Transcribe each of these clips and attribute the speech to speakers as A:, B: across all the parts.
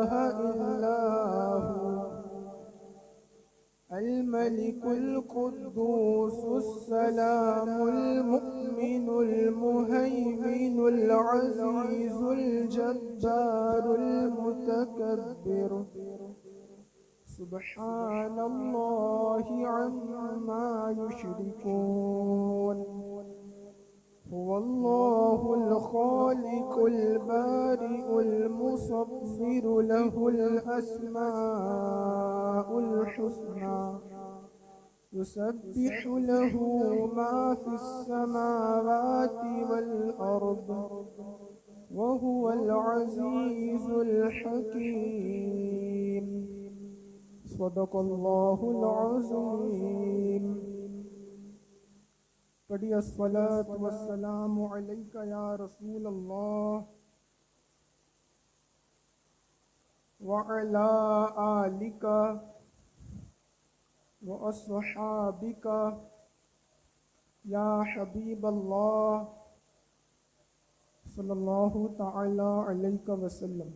A: إله إلا هو الملك القدوس السلام المؤمن المهيمن العزيز الجبار المتكبر سبحان الله عما يشركون هو الله الخالق البارئ المصور له الأسماء الحسنى يسبح له ما في السماوات والأرض وهو العزيز الحكيم صدق الله العظيم پڑھی الصلاۃ والسلام علیک یا رسول اللہ وعلی آلک واصحابک یا حبیب اللہ صلی اللہ تعالی علیہ وسلم۔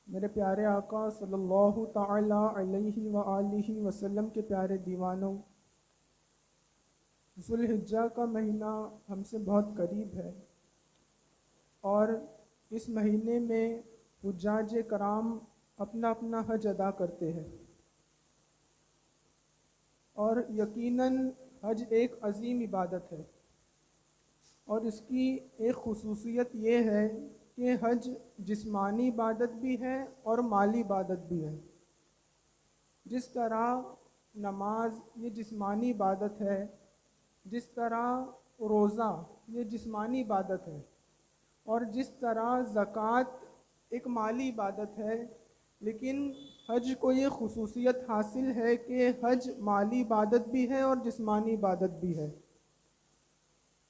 A: میرے پیارے آقا صلی اللہ تعالی علیہ وآلہ وسلم کے پیارے دیوانوں، ذو الحجہ کا مہینہ ہم سے بہت قریب ہے، اور اس مہینے میں حجاج کرام اپنا اپنا حج ادا کرتے ہیں، اور یقیناً حج ایک عظیم عبادت ہے، اور اس کی ایک خصوصیت یہ ہے کہ حج جسمانی عبادت بھی ہے اور مالی عبادت بھی ہے۔ جس طرح نماز یہ جسمانی عبادت ہے، جس طرح روزہ یہ جسمانی عبادت ہے، اور جس طرح زکوٰۃ ایک مالی عبادت ہے، لیکن حج کو یہ خصوصیت حاصل ہے کہ حج مالی عبادت بھی ہے اور جسمانی عبادت بھی ہے۔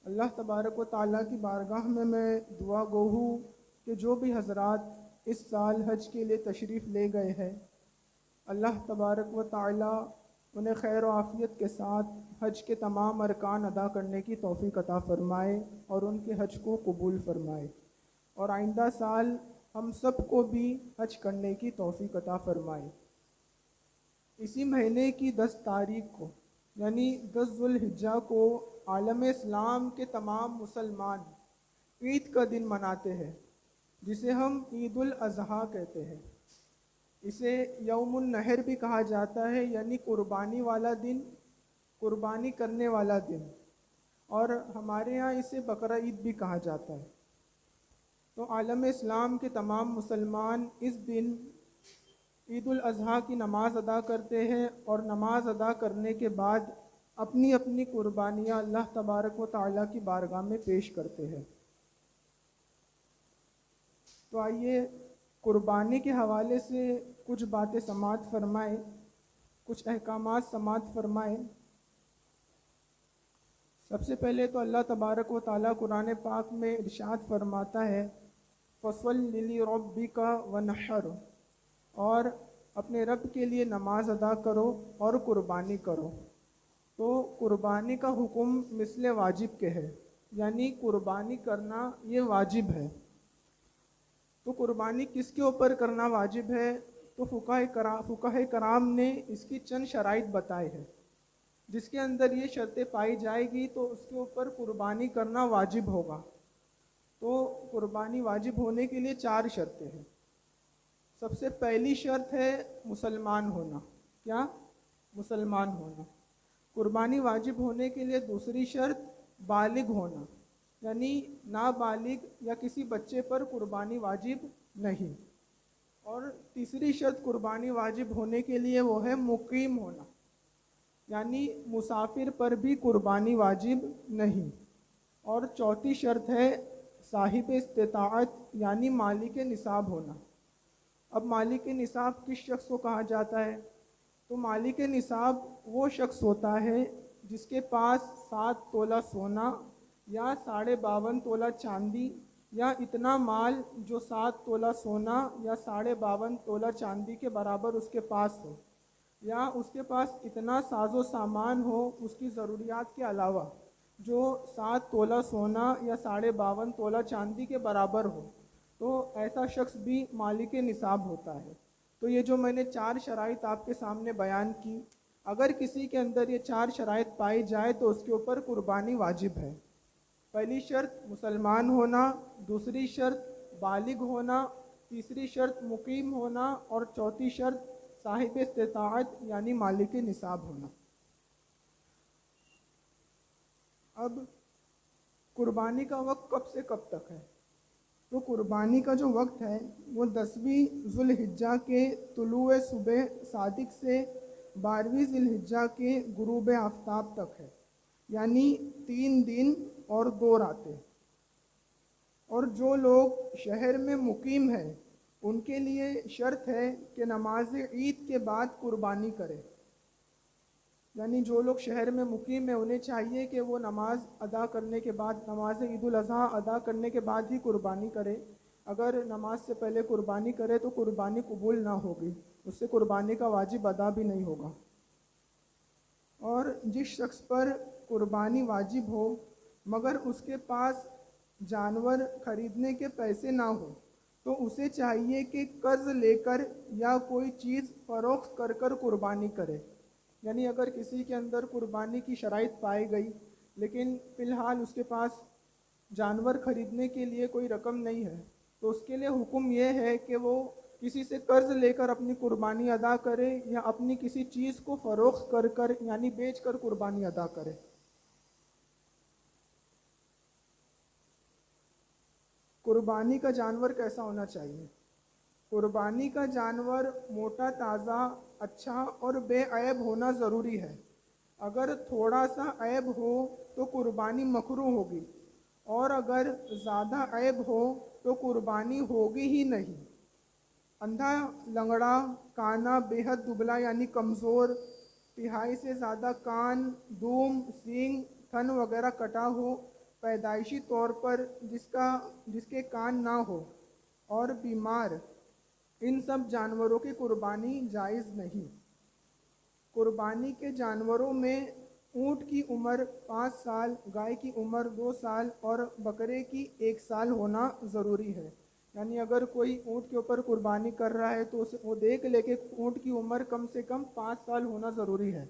A: اللہ تبارک و تعالیٰ کی بارگاہ میں دعا گو ہوں کہ جو بھی حضرات اس سال حج کے لیے تشریف لے گئے ہیں، اللہ تبارک و تعالیٰ انہیں خیر و عافیت کے ساتھ حج کے تمام ارکان ادا کرنے کی توفیق عطا فرمائے اور ان کے حج کو قبول فرمائے، اور آئندہ سال ہم سب کو بھی حج کرنے کی توفیق عطا فرمائے۔ اسی مہینے کی 10 تاریخ کو یعنی 10 ذو الحجہ کو عالم اسلام کے تمام مسلمان عید کا دن مناتے ہیں، جسے ہم عید الاضحیٰ کہتے ہیں۔ اسے یوم النحر بھی کہا جاتا ہے، یعنی قربانی والا دن، قربانی کرنے والا دن، اور ہمارے ہاں اسے بقرہ عید بھی کہا جاتا ہے۔ تو عالم اسلام کے تمام مسلمان اس دن عید الاضحیٰ کی نماز ادا کرتے ہیں، اور نماز ادا کرنے کے بعد اپنی اپنی قربانیاں اللہ تبارک و تعالیٰ کی بارگاہ میں پیش کرتے ہیں۔ تو آئیے قربانی کے حوالے سے کچھ باتیں سماعت فرمائیں، کچھ احکامات سماعت فرمائیں۔ سب سے پہلے تو اللہ تبارک و تعالیٰ قرآن پاک میں ارشاد فرماتا ہے فَصَلِّ لِرَبِّكَ وَانْحَرْ، اور اپنے رب کے لیے نماز ادا کرو اور قربانی کرو۔ تو قربانی کا حکم مثل واجب کے ہے، یعنی قربانی کرنا یہ واجب ہے۔ تو قربانی کس کے اوپر کرنا واجب ہے؟ تو فقہاء کرام نے اس کی چند شرائط بتائے ہیں، جس کے اندر یہ شرطیں پائی جائے گی تو اس کے اوپر قربانی کرنا واجب ہوگا۔ تو قربانی واجب ہونے کے لیے 4 شرطیں ہیں۔ سب سے پہلی شرط ہے مسلمان ہونا۔ کیا؟ مسلمان ہونا۔ قربانی واجب ہونے کے لیے دوسری شرط بالغ ہونا، یعنی نابالغ یا کسی بچے پر قربانی واجب نہیں۔ اور تیسری شرط قربانی واجب ہونے کے لیے وہ ہے مقیم ہونا، یعنی مسافر پر بھی قربانی واجب نہیں۔ اور چوتھی شرط ہے صاحب استطاعت، یعنی مالک نصاب ہونا۔ اب مالک نصاب کس شخص کو کہا جاتا ہے؟ تو مالک نصاب وہ شخص ہوتا ہے جس کے پاس 7 تولہ سونا یا 52.5 تولہ چاندی، یا اتنا مال جو 7 تولہ سونا یا 52.5 تولہ چاندی کے برابر اس کے پاس ہو، یا اس کے پاس اتنا ساز و سامان ہو اس کی ضروریات کے علاوہ جو 7 تولہ سونا یا 52.5 تولہ چاندی کے برابر ہو، تو ایسا شخص بھی مالک نصاب ہوتا ہے۔ تو یہ جو میں نے 4 شرائط آپ کے سامنے بیان کی، اگر کسی کے اندر یہ 4 شرائط پائی جائے تو اس کے اوپر قربانی واجب ہے۔ پہلی شرط مسلمان ہونا، دوسری شرط بالغ ہونا، تیسری شرط مقیم ہونا، اور چوتھی شرط صاحب استطاعت یعنی مالک نصاب ہونا۔ اب قربانی کا وقت کب سے کب تک ہے؟ تو قربانی کا جو وقت ہے وہ 10ویں ذو الحجہ کے طلوع صبح صادق سے 12ویں ذی الحجہ کے غروب آفتاب تک ہے، یعنی 3 دن اور 2 راتیں۔ اور جو لوگ شہر میں مقیم ہیں ان کے لیے شرط ہے کہ نماز عید کے بعد قربانی کرے، یعنی جو لوگ شہر میں مقیم ہیں انہیں چاہیے کہ وہ نماز ادا کرنے کے بعد، نماز عید الاضحیٰ ادا کرنے کے بعد ہی قربانی کرے۔ اگر نماز سے پہلے قربانی کرے تو قربانی قبول نہ ہوگی، اس سے قربانی کا واجب ادا بھی نہیں ہوگا۔ اور جس شخص پر قربانی واجب ہو مگر اس کے پاس جانور خریدنے کے پیسے نہ ہو تو اسے چاہیے کہ قرض لے کر یا کوئی چیز فروخت کر کر قربانی کرے۔ یعنی اگر کسی کے اندر قربانی کی شرائط پائی گئی لیکن فی الحال اس کے پاس جانور خریدنے کے لیے کوئی رقم نہیں ہے تو اس کے لیے حکم یہ ہے کہ وہ کسی سے قرض لے کر اپنی قربانی ادا کرے یا اپنی کسی چیز کو فروخت کر کر یعنی بیچ کر قربانی ادا کرے۔ قربانی کا جانور کیسا ہونا چاہیے؟ قربانی کا جانور موٹا، تازہ، اچھا اور بے عیب ہونا ضروری ہے۔ اگر تھوڑا سا عیب ہو تو قربانی مکروہ ہوگی، اور اگر زیادہ عیب ہو تو قربانی ہوگی ہی نہیں۔ اندھا، لنگڑا، کانا، بے حد دبلا یعنی کمزور، تہائی سے زیادہ کان، دوم، سینگ، تھن وغیرہ کٹا ہو، پیدائشی طور پر جس کے کان نہ ہو، اور بیمار، ان سب جانوروں کی قربانی جائز نہیں۔ قربانی کے جانوروں میں اونٹ کی عمر 5 سال، گائے کی عمر 2 سال اور بکرے کی 1 سال ہونا ضروری ہے۔ یعنی اگر کوئی اونٹ کے اوپر قربانی کر رہا ہے تو وہ دیکھ لے کہ اونٹ کی عمر کم سے کم 5 سال ہونا ضروری ہے۔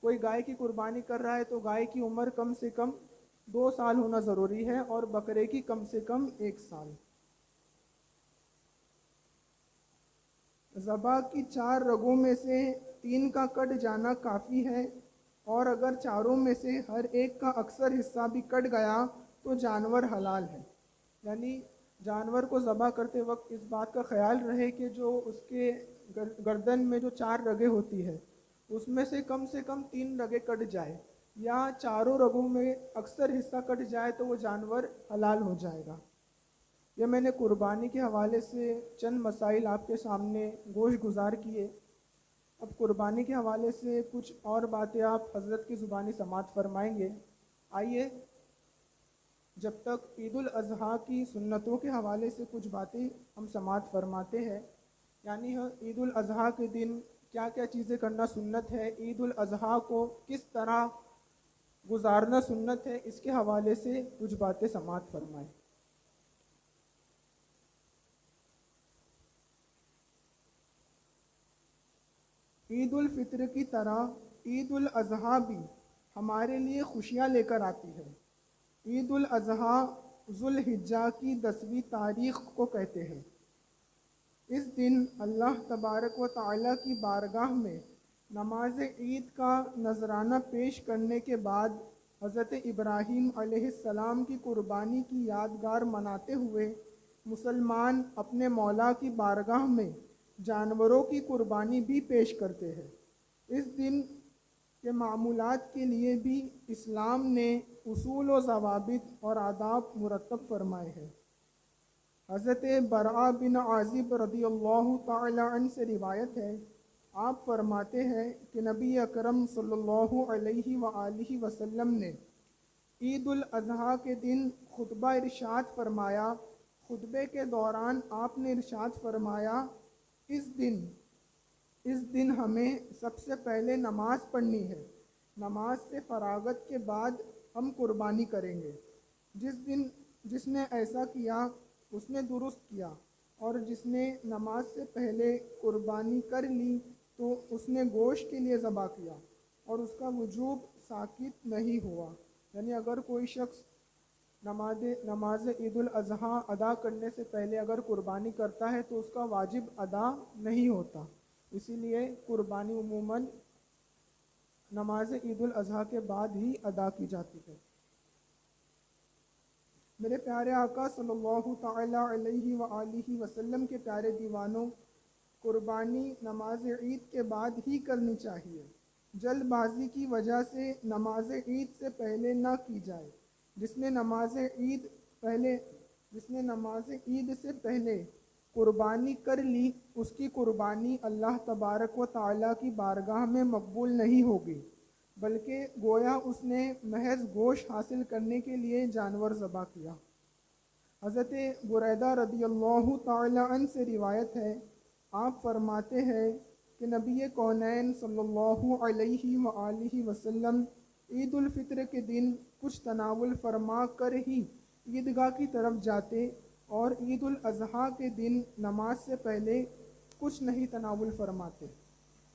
A: کوئی گائے کی قربانی کر رہا ہے تو گائے کی عمر کم سے کم 2 سال ہونا ضروری ہے، اور بکرے کی کم سے کم 1 سال۔ ذبح کی 4 رگوں میں سے 3 کا کٹ جانا کافی ہے، اور اگر چاروں میں سے ہر ایک کا اکثر حصہ بھی کٹ گیا تو جانور حلال ہے۔ یعنی جانور کو ذبح کرتے وقت اس بات کا خیال رہے کہ جو اس کے گردن میں جو 4 رگیں ہوتی ہے اس میں سے کم 3 رگیں کٹ جائے، یا چاروں رگوں میں اکثر حصہ کٹ جائے تو وہ جانور حلال ہو جائے گا۔ یہ میں نے قربانی کے حوالے سے چند مسائل آپ کے سامنے گوش گزار کیے۔ اب قربانی کے حوالے سے کچھ اور باتیں آپ حضرت کی زبانی سماعت فرمائیں گے۔ آئیے جب تک عید الاضحیٰ کی سنتوں کے حوالے سے کچھ باتیں ہم سماعت فرماتے ہیں، یعنی عید الاضحیٰ کے دن کیا کیا چیزیں کرنا سنت ہے، عید الاضحیٰ کو کس طرح گزارنا سنت ہے، اس کے حوالے سے کچھ باتیں سماعت فرمائیں۔ عید الفطر کی طرح عید الاضحیٰ بھی ہمارے لیے خوشیاں لے کر آتی ہے۔ عید الاضحیٰ ذو الحجہ کی 10ویں تاریخ کو کہتے ہیں۔ اس دن اللہ تبارک و تعالیٰ کی بارگاہ میں نماز عید کا نذرانہ پیش کرنے کے بعد حضرت ابراہیم علیہ السلام کی قربانی کی یادگار مناتے ہوئے مسلمان اپنے مولا کی بارگاہ میں جانوروں کی قربانی بھی پیش کرتے ہیں۔ اس دن کے معمولات کے لیے بھی اسلام نے اصول و ضوابط اور آداب مرتب فرمائے ہیں۔ حضرت براء بن عازب رضی اللہ تعالی عنہ سے روایت ہے، آپ فرماتے ہیں کہ نبی اکرم صلی اللہ علیہ وآلہ وسلم نے عید الاضحیٰ کے دن خطبہ ارشاد فرمایا۔ خطبے کے دوران آپ نے ارشاد فرمایا، اس دن ہمیں سب سے پہلے نماز پڑھنی ہے، نماز سے فراغت کے بعد ہم قربانی کریں گے۔ جس نے ایسا کیا اس نے درست کیا، اور جس نے نماز سے پہلے قربانی کر لی تو اس نے گوشت کے لیے ذبح کیا اور اس کا وجوب ساقط نہیں ہوا۔ یعنی اگر کوئی شخص نماز عید الاضحیٰ ادا کرنے سے پہلے اگر قربانی کرتا ہے تو اس کا واجب ادا نہیں ہوتا، اسی لیے قربانی عموماً نماز عید الاضحیٰ کے بعد ہی ادا کی جاتی ہے۔ میرے پیارے آقا صلی اللہ تعالی علیہ وآلہ وسلم کے پیارے دیوانوں، قربانی نماز عید کے بعد ہی کرنی چاہیے، جلد بازی کی وجہ سے نماز عید سے پہلے نہ کی جائے۔ جس نے نماز عید سے پہلے قربانی کر لی، اس کی قربانی اللہ تبارک و تعالیٰ کی بارگاہ میں مقبول نہیں ہوگی، بلکہ گویا اس نے محض گوشت حاصل کرنے کے لیے جانور ذبح کیا۔ حضرت بریدہ رضی اللہ تعالی عنہ سے روایت ہے، آپ فرماتے ہیں کہ نبی کونین صلی اللہ علیہ وآلہ وسلم عید الفطر کے دن کچھ تناول فرما کر ہی عیدگاہ کی طرف جاتے، اور عید الاضحیٰ کے دن نماز سے پہلے کچھ نہیں تناول فرماتے۔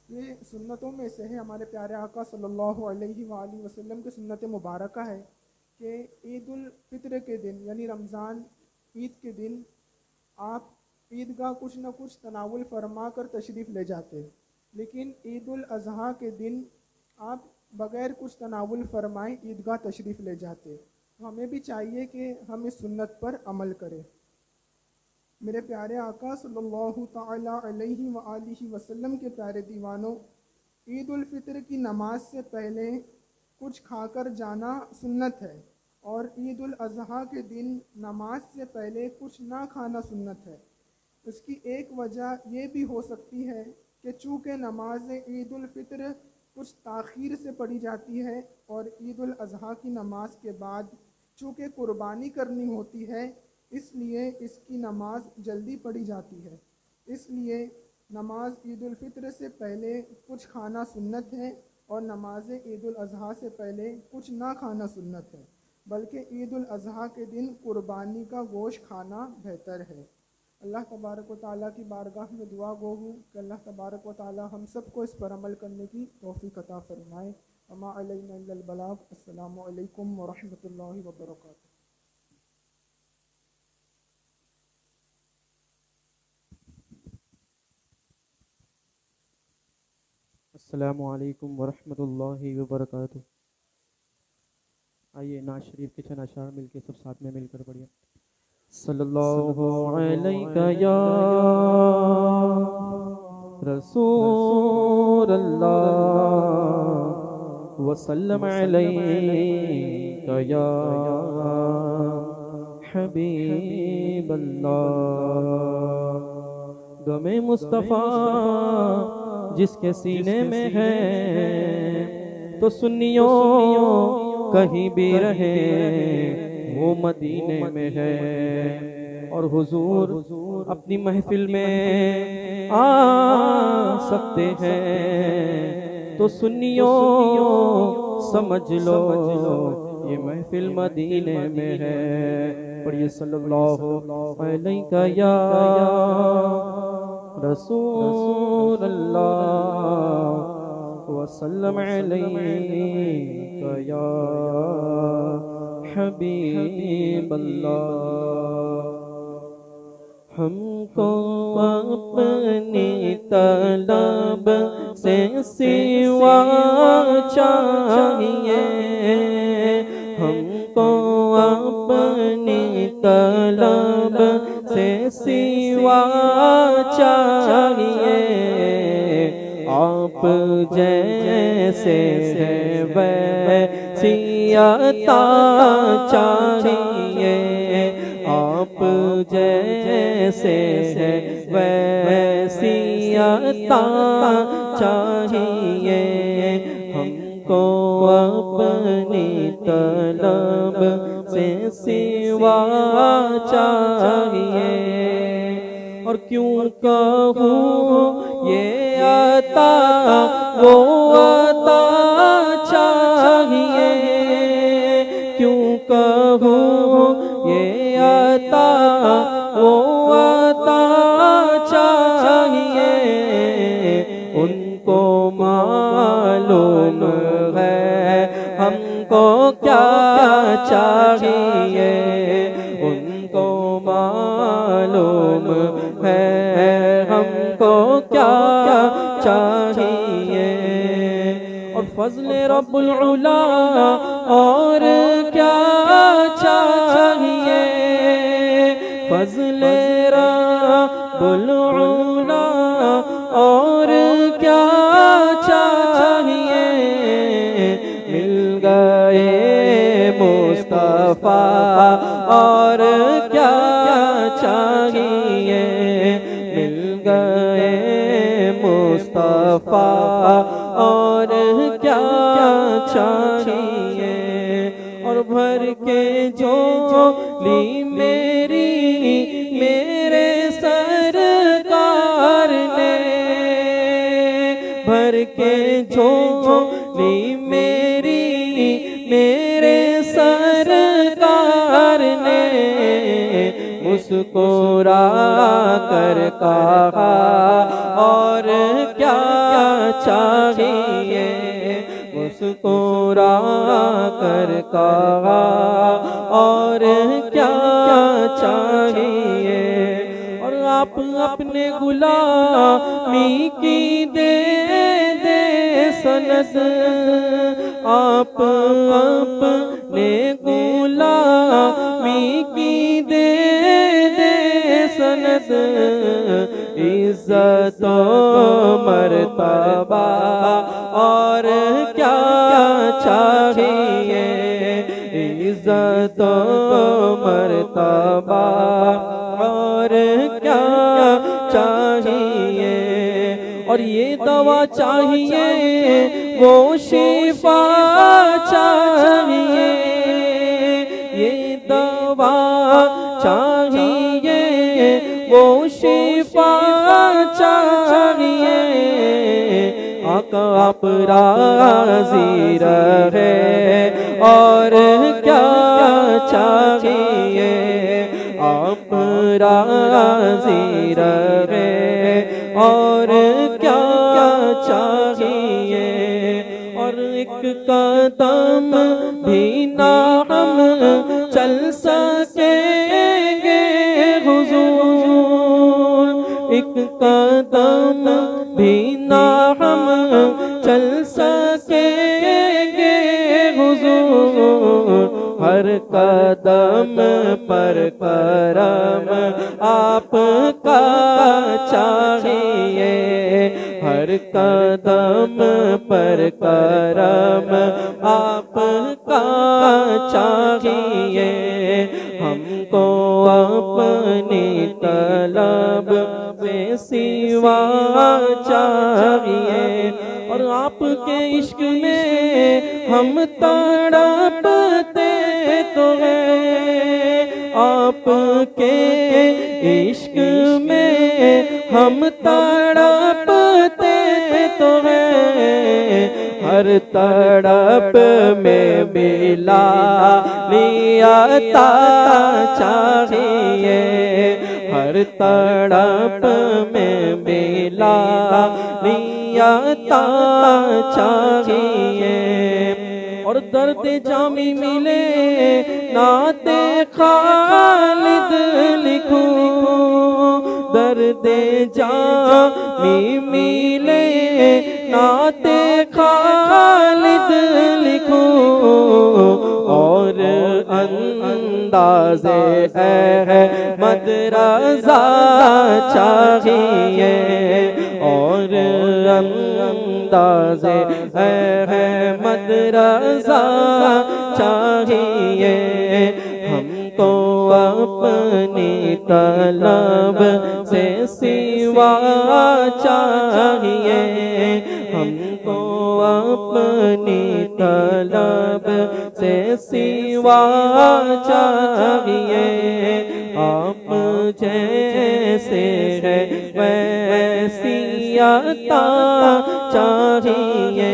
A: یہ سنتوں میں سے ہے، ہمارے پیارے آقا صلی اللہ علیہ وآلہ وسلم کی سنت مبارکہ ہے کہ عید الفطر کے دن یعنی رمضان عید کے دن آپ عیدگاہ کچھ نہ کچھ تناول فرما کر تشریف لے جاتے، لیکن عید الاضحیٰ کے دن آپ بغیر کچھ تناول فرمائے عیدگاہ تشریف لے جاتے۔ ہمیں بھی چاہیے کہ ہم اس سنت پر عمل کریں۔ میرے پیارے آقا صلی اللہ تعالی علیہ وآلہ وسلم کے پیارے دیوانوں، عید الفطر کی نماز سے پہلے کچھ کھا کر جانا سنت ہے، اور عید الاضحیٰ کے دن نماز سے پہلے کچھ نہ کھانا سنت ہے۔ اس کی ایک وجہ یہ بھی ہو سکتی ہے کہ چونکہ نماز عید الفطر کچھ تاخیر سے پڑھی جاتی ہے، اور عید الاضحیٰ کی نماز کے بعد چونکہ قربانی کرنی ہوتی ہے، اس لیے اس کی نماز جلدی پڑھی جاتی ہے۔ اس لیے نماز عید الفطر سے پہلے کچھ کھانا سنت ہے، اور نماز عید الاضحیٰ سے پہلے کچھ نہ کھانا سنت ہے، بلکہ عید الاضحیٰ کے دن قربانی کا گوشت کھانا بہتر ہے۔ اللہ تبارک و تعالیٰ کی بارگاہ میں دعا گو ہوں کہ اللہ تبارک و تعالیٰ ہم سب کو اس پر عمل کرنے کی توفیق عطا فرمائے۔ وما علینا الا البلاغ۔ السلام علیکم ورحمۃ اللہ وبرکاتہ۔
B: السلام علیکم ورحمۃ اللہ وبرکاتہ۔ آئیے نعت شریف کے چند اشعار مل کے سب ساتھ میں مل کر پڑھیے۔ صلی اللہ علیہ یا رسول اللہ وسلم علیہ یا حبیب اللہ۔ غم مصطفیٰ جس کے سینے میں ہے تو سنیوں کہیں بھی رہے وہ مدینے میں ہے، اور حضور اپنی محفل میں آ سکتے ہیں تو سنیوں سمجھ لو یہ محفل مدینے میں ہے۔ پڑھیے صلی اللہ علیہ یا رسول اللہ وسلم علیہ یا حبیب اللہ۔ ہم کو اپنی طلب سے سوا چاہیے، ہم کو اپنی طلب سے سوا چاہیے، آپ جیسے ہیں ویسی عطا چاہیے، آپ جیسے ہیں ویسی عطا چاہیے، ہم کو اپنی طلب سے سوا چاہیے، اور کیوں کہوں یہ عطا وہ عطا چاہیے، کیوں کہوں یہ عطا چاہیے ان کو معلوم ہے ہم کو کیا چاہیے اور فضل رب العلا اور کیا چاہیے فضل رب العلا اور کیا چاہیے مل گئے مصطفیٰ اور کیا چاہیے مل گئے مصطفیٰ اور کیا چاہیے اور بھر کے جھولی میرے سرکار نے بھر کے جھولی میرے سرکار نے مسکرا کر کہا اور کیا چاہیے مسکرا کر کہا اور کیا چاہیے اور آپ اپنے غلامی کی دے سند آپ اپنے غلامی کی دے سند عزت و مرتبہ اور کیا چاہیے عزت و مرتبہ اور کیا چاہیے اور یہ دوا چاہیے وہ شفا چاہیے یہ دوا چاہیے وہ شفا چاہیے آقا آپ راضی رہے اور کیا چاہیے آپ راضی رہے اور کیا چاہیے اور ایک قدم بھی نہ ہم چل سکیں گے حضور ایک قدم بھی نہ ہم چل سکیں گے حضور ہر قدم پر کرم آپ کا چاہیے ہر قدم پر کرم آپ کا چاہیے ہم کو اپنی طلب سے سوا چاہیے اور آپ کے عشق میں ہم تڑپتے تو ہیں آپ کے عشق میں ہم تڑپتے تو ہیں ہر تڑپ میں ملا لیتا چاہیے ہر تڑپ میں ملا لیتا چاہیے اور درد جامی ملے نعت خالد لکھوں درد جامی ملے نعت خالد لکھوں اور انداز احمد رضا چاہیے اور انداز احمد رضا چاہیے ہم کو اپنی طلب سے سوا چاہیے ہم کو اپنی طلب سے سوا چاہیے آپ جیسے ہے ویسی عطا چاہیے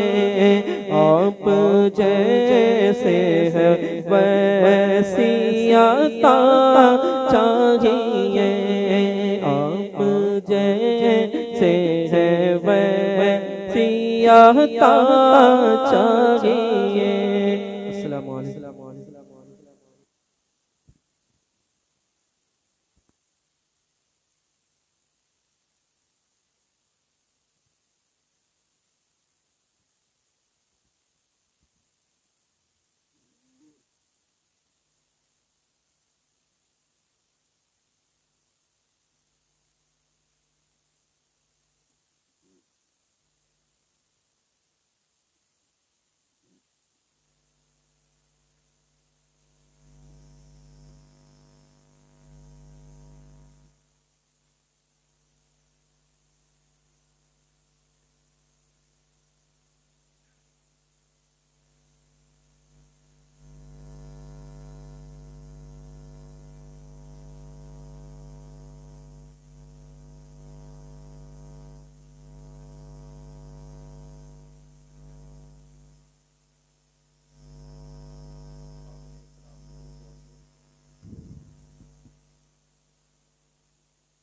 B: آپ جیسے ہے ویسی عطا چاہیے آپ جیسے ہے ویسی عطا چاہیے السلام علیکم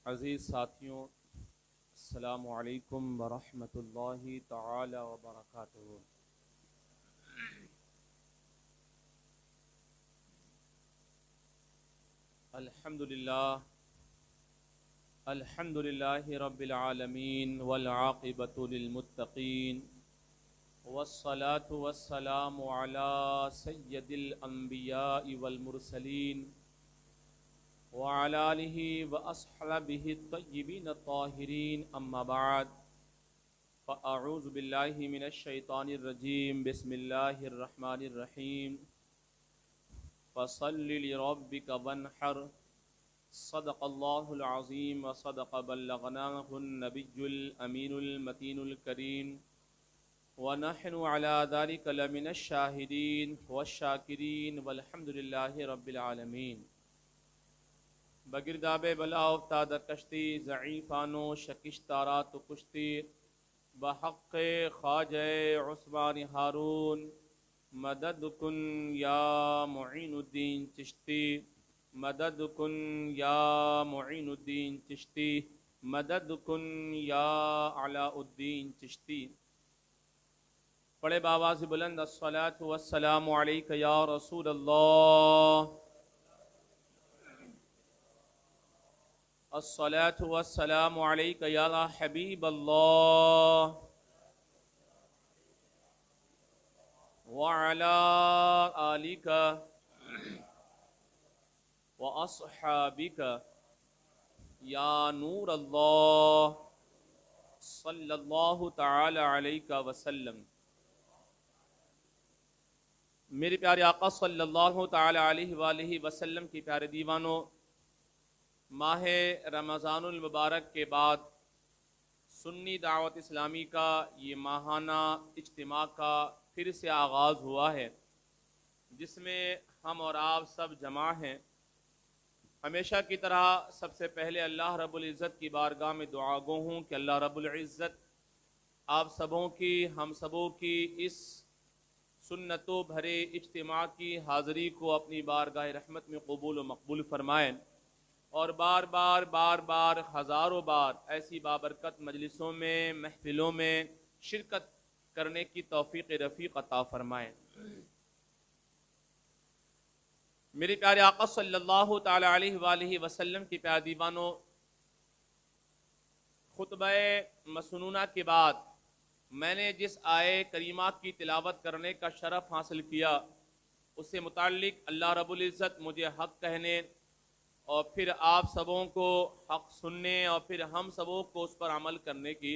C: عزیز ساتھیوں، السلام علیکم ورحمۃ اللہ تعالی وبرکاتہ۔ الحمد للہ رب العالمین والعاقبۃ للمتقین والصلاة والسلام علی سید الانبیاء والمرسلین وعلى آلہ واصحابہ الطیبین الطاہرین، اما بعد فاعوذ باللہ من الشیطان الرجیم، بسم اللہ الرحمن الرحیم۔ فصل لربک وانحر، صدق اللہ العظیم وصدق بلغناہ النبی الامین المتین الکریم، ونحن على ذلك لمن الشاہدین والشاکرین والحمد للہ رب العالمین۔ بگرداب بلا افتاد کشتی، ضعیفانو شکشتارات و کشتی، بحق خواجہ عثمان ہارون، مدد کن یا معین الدین چشتی، مدد کن یا معین الدین چشتی، مدد کن یا علاء الدین چشتی۔ پڑھے بآواز بلند، الصلاۃ والسلام علیک یا رسول اللہ، الصلاۃ والسلام علیک یا حبیب اللہ، وعلی آلک واصحابک یا نور اللہ، صلی اللہ تعالی علیہ وسلم۔ میرے پیارے آقا صلی اللہ تعالی علیہ وآلہ وسلم کی پیارے دیوانوں، ماہ رمضان المبارک کے بعد سنی دعوت اسلامی کا یہ ماہانہ اجتماع کا پھر سے آغاز ہوا ہے، جس میں ہم اور آپ سب جمع ہیں۔ ہمیشہ کی طرح سب سے پہلے اللہ رب العزت کی بارگاہ میں دعا گو ہوں کہ اللہ رب العزت آپ سبوں کی، ہم سبوں کی اس سنتوں بھرے اجتماع کی حاضری کو اپنی بارگاہ رحمت میں قبول و مقبول فرمائیں، اور بار بار ہزاروں بار ایسی بابرکت مجلسوں میں، محفلوں میں شرکت کرنے کی توفیق رفیق عطا فرمائیں۔ میرے پیارے آقا صلی اللہ تعالی علیہ وآلہ وسلم کی پیارے دیوانوں، خطبہ مسنونہ کے بعد میں نے جس آیے کریمہ کی تلاوت کرنے کا شرف حاصل کیا، اس سے متعلق اللہ رب العزت مجھے حق کہنے اور پھر آپ سبوں کو حق سننے اور پھر ہم سبوں کو اس پر عمل کرنے کی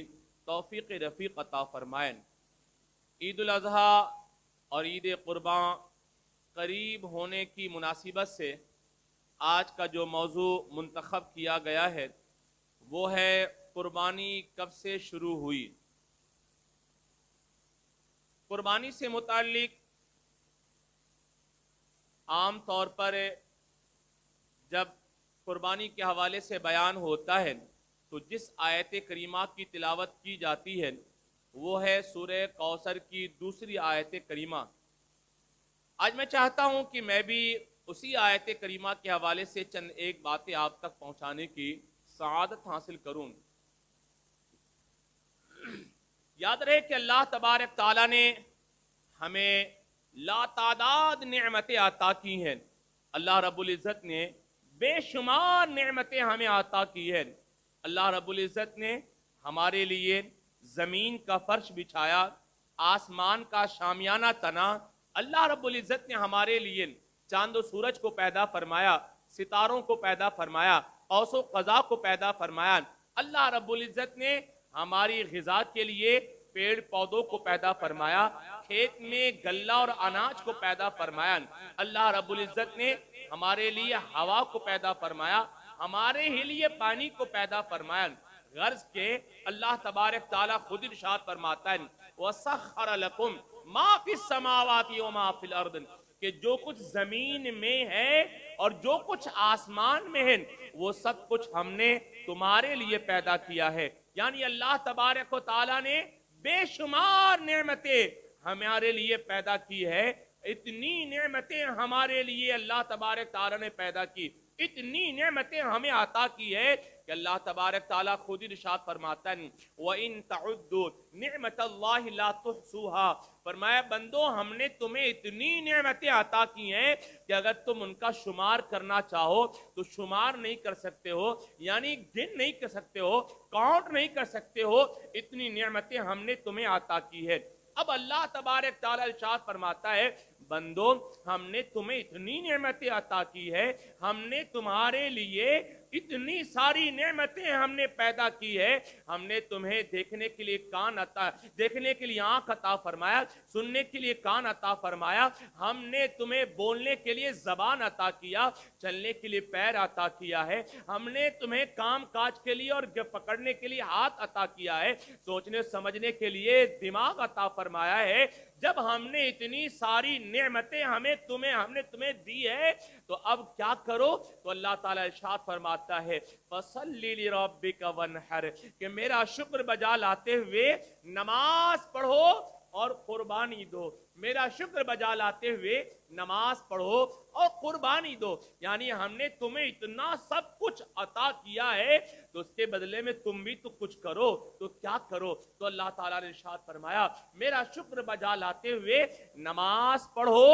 C: توفیق رفیق عطا فرمائیں۔ عید الاضحیٰ اور عید قرباں قریب ہونے کی مناسبت سے آج کا جو موضوع منتخب کیا گیا ہے وہ ہے قربانی کب سے شروع ہوئی۔ قربانی سے متعلق عام طور پر جب قربانی کے حوالے سے بیان ہوتا ہے تو جس آیت کریمہ کی تلاوت کی جاتی ہے وہ ہے سورہ کوثر کی دوسری آیت کریمہ۔ آج میں چاہتا ہوں کہ میں بھی اسی آیت کریمہ کے حوالے سے چند ایک باتیں آپ تک پہنچانے کی سعادت حاصل کروں۔ یاد رہے کہ اللہ تبارک تعالیٰ نے ہمیں لا تعداد نعمتیں عطا کی ہیں۔ اللہ رب العزت نے بے شمار نعمتیں ہمیں عطا کی ہیں۔ اللہ رب العزت نے ہمارے لیے زمین کا فرش بچھایا، آسمان کا شامیانہ تنا۔ اللہ رب العزت نے ہمارے لیے چاند و سورج کو پیدا فرمایا، ستاروں کو پیدا فرمایا، قوس و قزح کو پیدا فرمایا۔ اللہ رب العزت نے ہماری غذا کے لیے پیڑ پودوں کو پیدا فرمایا، کھیت میں غلہ اور اناج کو پیدا فرمایا۔ اللہ رب العزت نے ہمارے لیے ہوا کو پیدا فرمایا، ہمارے ہی لیے پانی کو پیدا فرمایا۔ غرض کے اللہ تبارک تعالیٰ خود ارشاد فرماتا ہے وَسَخَّرَ لَكُمْ مَا فِي السَّمَاوَاتِ وَمَا فِي الْأَرْضِ، کہ جو کچھ زمین میں ہے اور جو کچھ آسمان میں ہے وہ سب کچھ ہم نے تمہارے لیے پیدا کیا ہے۔ یعنی اللہ تبارک و تعالیٰ نے بے شمار نعمتیں ہمارے لیے پیدا کی ہے۔ اتنی نعمتیں ہمارے لیے اللہ تبارک تعالیٰ نے پیدا کی، اتنی نعمتیں ہمیں عطا کی ہے कि अल्लाह तबारक ताला खुद ही इरशाद फरमाता है व इन तउद्दू निअमतल्लाहि ला तुहसूहा, फरमाया बंदो हमने तुम्हें इतनी नेमतें अता की हैं कि अगर तुम उनका शुमार करना चाहो तो शुमार नहीं कर सकते हो, यानी गिन नहीं कर सकते हो, काउंट नहीं कर सकते हो, इतनी नेमतें हमने तुम्हें अता की है। अब अल्लाह तबारक ताला इरशाद फरमाता है बंदो हमने तुम्हें इतनी नेमतें अता की है, हमने तुम्हारे लिए इतनी सारी नेमतें हमने पैदा की है, हमने तुम्हें देखने के लिए कान अता, देखने के लिए आंख अता फरमाया, सुनने के लिए कान अता फरमाया, हमने तुम्हें बोलने के लिए जबान अता किया, चलने के लिए पैर अता किया है, हमने तुम्हें काम काज के लिए और पकड़ने के लिए हाथ अता किया है, सोचने समझने के लिए दिमाग अता फरमाया है। जब हमने इतनी सारी नेमतें हमने तुम्हें दी है तो अब क्या करो, तो अल्लाह ताला इरशाद फरमाता है फसल्ली लिरब्बिका वन्हर, कि मेरा शुक्र बजा लाते हुए नमाज पढ़ो और कुर्बानी दो, मेरा शुक्र बजा लाते हुए नमाज पढ़ो और कुर्बानी दो। यानी हमने तुम्हें इतना सब कुछ अता किया है तो उसके बदले में तुम भी तो कुछ करो, तो क्या करो, तो अल्लाह ताला ने इरशाद फरमाया मेरा शुक्र बजा लाते हुए नमाज पढ़ो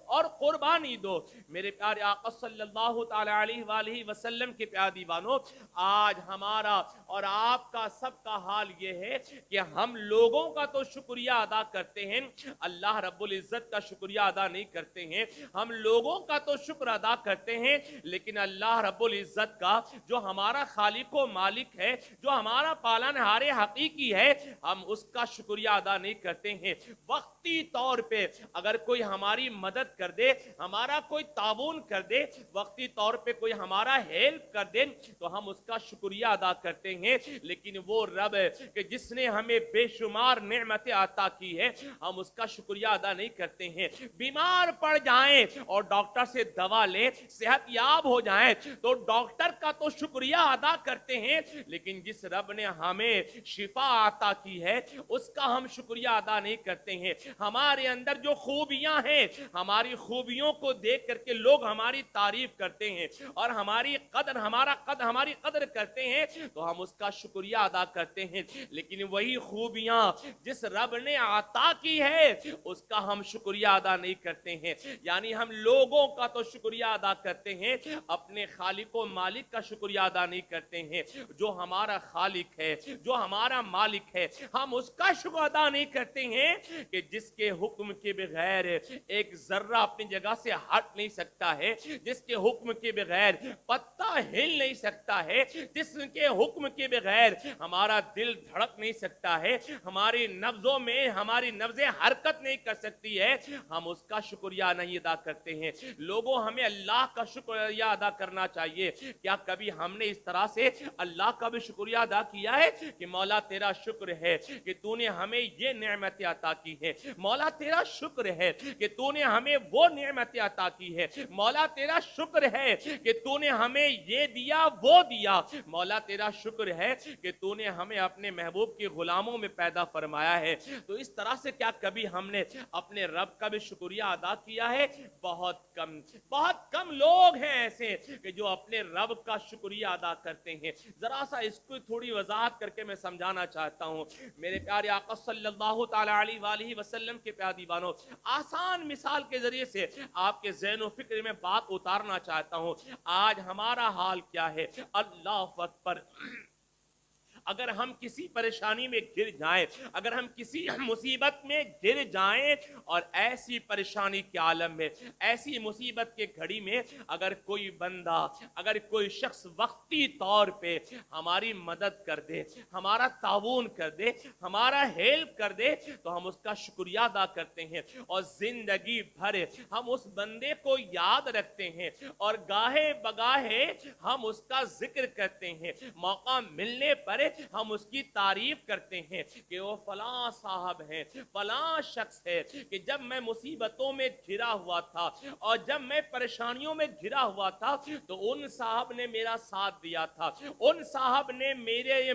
C: और कुर्बानी दो। मेरे प्यारे आका सल्लल्लाहु ताला अलैहि वसल्लम के प्यारे दीवानों, आज हमारा और आपका सबका हाल ये है कि हम लोगों का तो शुक्रिया अदा करते हैं, अल्लाह रब्बुल इज्जत का शुक्रिया अदा नहीं करते हैं। हम लोगों का तो शुक्र अदा करते हैं लेकिन अल्लाह रब्बुल इज्जत का, जो हमारा खालिक व मालिक है, जो हमारा पालनहारे हकीकी है, हम उसका शुक्रिया अदा नहीं करते हैं। वक्ती तौर पे अगर कोई हमारी मदद कर दे, हमारा कोई ताउन कर दे, वक्ती तौर पे कोई हमारा हेल्प कर दे तो हम उसका शुक्रिया अदा करते हैं, लेकिन वो रब कि जिसने हमें बेशुमार नेमतें अता की है हम उसका शुक्रिया अदा नहीं करते हैं। बीमार पड़ जाएं और डॉक्टर से दवा लें, सेहत याब हो जाएं तो डॉक्टर का तो शुक्रिया अदा करते हैं, लेकिन जिस रब ने हमें शिफा अता की है उसका हम शुक्रिया अदा नहीं करते हैं। हमारे अंदर जो खूबियां हैं, हमारी खूबियों को देख करके लोग हमारी तारीफ करते हैं और हमारी कदर करते हैं तो हम उसका शुक्रिया अदा करते हैं, लेकिन वही खूबियां जिस रब ने अता की है उसका हम शुक्रिया अदा नहीं करते हैं। यानी हम लोगों का तो शुक्रिया अदा करते हैं, अपने खालिक व मालिक का शुक्रिया अदा नहीं करते हैं। जो हमारा खालिक है, जो हमारा मालिक है, हम उसका शुक्र अदा नहीं करते हैं कि जिसके हुक्म के बगैर एक जर्रा अपनी जगह से हट नहीं सकता है, जिसके हुक्म के बगैर पत्ता हिल नहीं सकता है, जिसके हुक्म के बगैर हमारा दिल धड़क नहीं सकता है, हमारी नब्जों में हमारी नब्जें हरकत नहीं कर सकती है, हम उसका शुक्रिया नहीं अदा करते हैं। लोगों हमें अल्लाह का शुक्रिया अदा करना चाहिए। क्या कभी हमने इस तरह से अल्लाह का भी शुक्रिया अदा किया है कि मौला तेरा शुक्र है कि तूने हमें ये नेमतें अता की है, मौला तेरा शुक्र है कि तूने हमें वो नेमतें अता की है, मौला तेरा शुक्र है कि तूने हमें ये दिया वो दिया, मौला तेरा शुक्र है कि तूने हमें अपने महबूब के गुलामों में पैदा फरमाया है। तो इस तरह से क्या कभी हमने अपने रब का भी शुक्रिया अदा किया है? बहुत कम लोग हैं ऐसे कि जो अपने रब का शुक्रिया अदा करते हैं। जरा सा इसको थोड़ी वजाहत करके मैं समझाना चाहता हूं। मेरे प्यारे आका सल्लल्लाहु ताला अलैहि वसल्लम के प्यारे दीवानों, आसान मिसाल के जरिए से आपके ज़हन व फिक्र में बात उतारना चाहता हूं। आज हमारा हाल क्या है? अल्लाह अकबर, अगर हम किसी परेशानी में गिर जाएं, अगर हम किसी मुसीबत में गिर जाएं और ऐसी परेशानी के आलम में, ऐसी मुसीबत के घड़ी में अगर कोई बंदा, अगर कोई शख्स वक्ती तौर पे हमारी मदद कर दे, हमारा ताउन कर दे, हमारा हेल्प कर दे तो हम उसका शुक्रिया अदा करते हैं और जिंदगी भर हम उस बंदे को याद रखते हैं और गाहे बगाहे हम उसका जिक्र करते हैं। मौका मिलने पर हम उसकी तारीफ करते हैं कि वो फलां साहब हैं, फलां शख्स है कि जब मैं मुसीबतों में घिरा हुआ था और जब मैं परेशानियों में घिरा हुआ था तो उन साहब ने मेरा साथ दिया था, उन साहब ने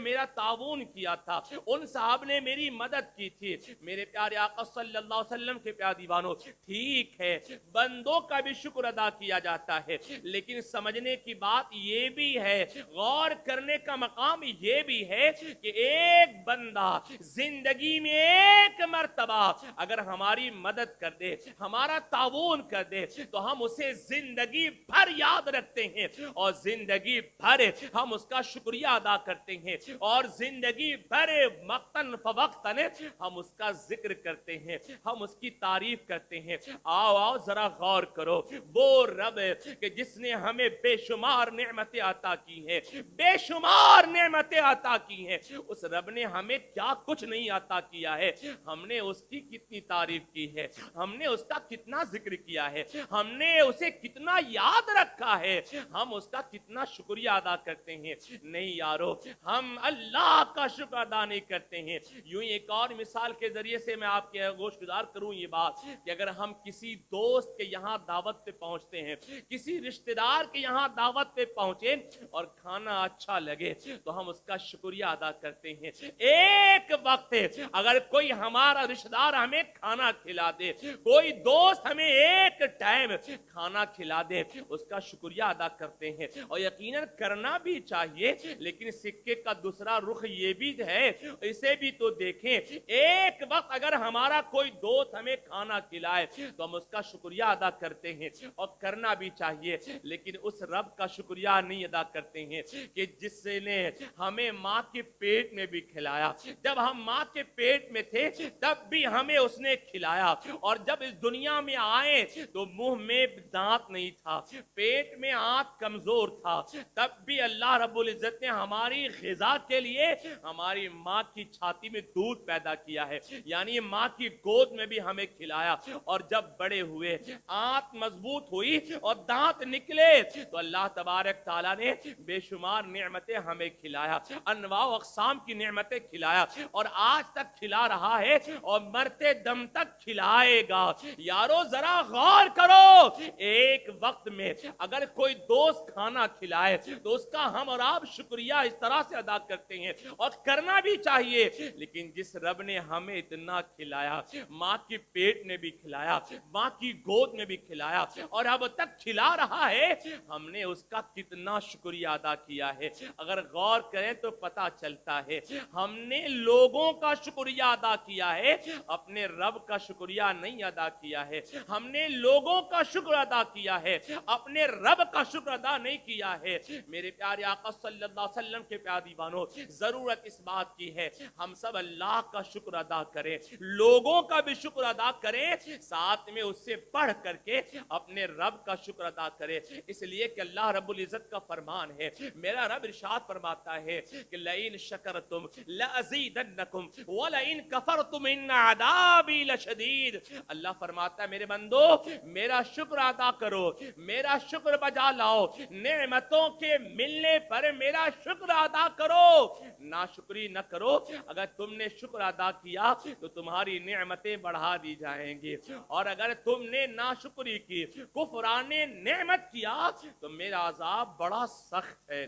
C: मेरा ताउन किया था, उन साहब ने मेरी मदद की थी। मेरे प्यारे आका सल्लल्लाहु अलैहि वसल्लम के प्यारे दीवानों, ठीक है बंदों का भी शुक्र अदा किया जाता है, लेकिन समझने की बात ये भी है, गौर करने का मकाम ये भी है कि एक बंदा जिंदगी में एक मर्तबा अगर हमारी मदद कर दे, हमारा ताउन कर दे, तो हम उसे जिंदगी भर याद रखते हैं और जिंदगी भर हम उसका शुक्रिया अदा करते हैं और जिंदगी भर वक्तन फवक्तन हम उसका जिक्र करते हैं, हम उसकी तारीफ करते हैं। आओ आओ जरा गौर करो, वो रब कि जिसने हमें बेशुमार नेमतें अता की हैं, बेशुमार नेमतें अता की हैं, उस रब ने हमें क्या कुछ नहीं अता किया है। हमने उसकी कितनी तारीफ की है, हमने उसका कितना जिक्र किया है, हमने उसे कितना याद रखा है, हम उसका कितना शुक्रिया अदा करते हैं। नहीं यारो, हम अल्लाह का शुक्र अदा नहीं करते हैं। यूं ही एक और मिसाल के जरिए से मैं आपके गोशगुजार करूं ये बात कि अगर हम किसी दोस्त के यहाँ दावत पे पहुंचते हैं, किसी रिश्तेदार के यहाँ दावत पे पहुंचे और खाना अच्छा लगे तो हम उसका शुक्रिया अदा करते हैं। एक वक्त अगर कोई हमारा रिश्तेदार हमें खाना खिला दे, कोई दोस्त हमें एक टाइम खाना खिला दे, उसका शुक्रिया अदा करते हैं और यकीनन करना भी चाहिए। लेकिन सिक्के का दूसरा रुख ये भी है, इसे भी तो देखें, एक वक्त अगर हमारा कोई दोस्त हमें खाना खिलाए तो हम उसका शुक्रिया अदा करते हैं और करना भी चाहिए, लेकिन उस रब का शुक्रिया नहीं अदा करते हैं कि जिसने हमें माँ के पेट में भी खिलाया। जब हम माँ के पेट में थे तब भी हमें उसने खिलाया और जब इस दुनिया में आए तो मुंह में दांत नहीं था, पेट में आंत कमजोर था, तब भी अल्लाह रब्बुल इज्जत ने हमारी ग़िज़ा के लिए हमारी माँ की छाती में दूध पैदा किया है, यानी माँ की गोद में भी हमें खिलाया। और जब बड़े हुए, आंत मजबूत हुई और दांत निकले तो अल्लाह तबारक ताला ने बेशुमार नेमतें हमें खिलाया, अनवा अक़साम की नेमतें खिलाया और आज तक खिला रहा है और मरते दम तक खिलाएगा। यारो जरा गौर करो, एक वक्त में अगर कोई दोस्त खाना खिलाए तो उसका हम और आप शुक्रिया इस तरह से अदा करते हैं और करना भी चाहिए। लेकिन जिस रब ने हमें इतना खिलाया, माँ के पेट में भी खिलाया, माँ की गोद में भी खिलाया और अब तक खिला रहा है, हमने उसका कितना शुक्रिया अदा किया है। अगर गौर करें तो पता चलता है हमने लोगों का शुक्रिया अदा किया है, अपने रब का शुक्रिया नहीं अदा किया है। हमने लोगों का शुक्र अदा किया है, अपने रब का शुक्र अदा नहीं किया है। मेरे प्यारे आका सल्लल्लाहु अलैहि वसल्लम के प्यारे दीवानों, जरूरत इस बात की है हम सब अल्लाह का शुक्र अदा करें, लोगों का भी शुक्र अदा करें, साथ में उससे बढ़ करके अपने रब का शुक्र अदा करें। इसलिए कि अल्लाह रब्बुल इज्जत का फरमान है, मेरा रब इरशाद फरमाता है कि लइन शकरतुम लअज़ीदन्नकुम व लइन कफरतुम इन अज़ाबी लशदीद। अल्लाह फरमाता है मेरे बंदो, मेरा शुक्र अदा करो, मेरा शुक्र बजा लाओ, नेमतों के मिलने पर मेरा शुक्र अदा करो, नाशुक्री न करो। अगर तुमने शुक्र अदा किया तो तुम्हारी नेमतें बढ़ा दी जाएंगी और अगर तुमने नाशुक्री की, कुफराने नेमत किया तो मेरा अजाब बड़ा सख्त है।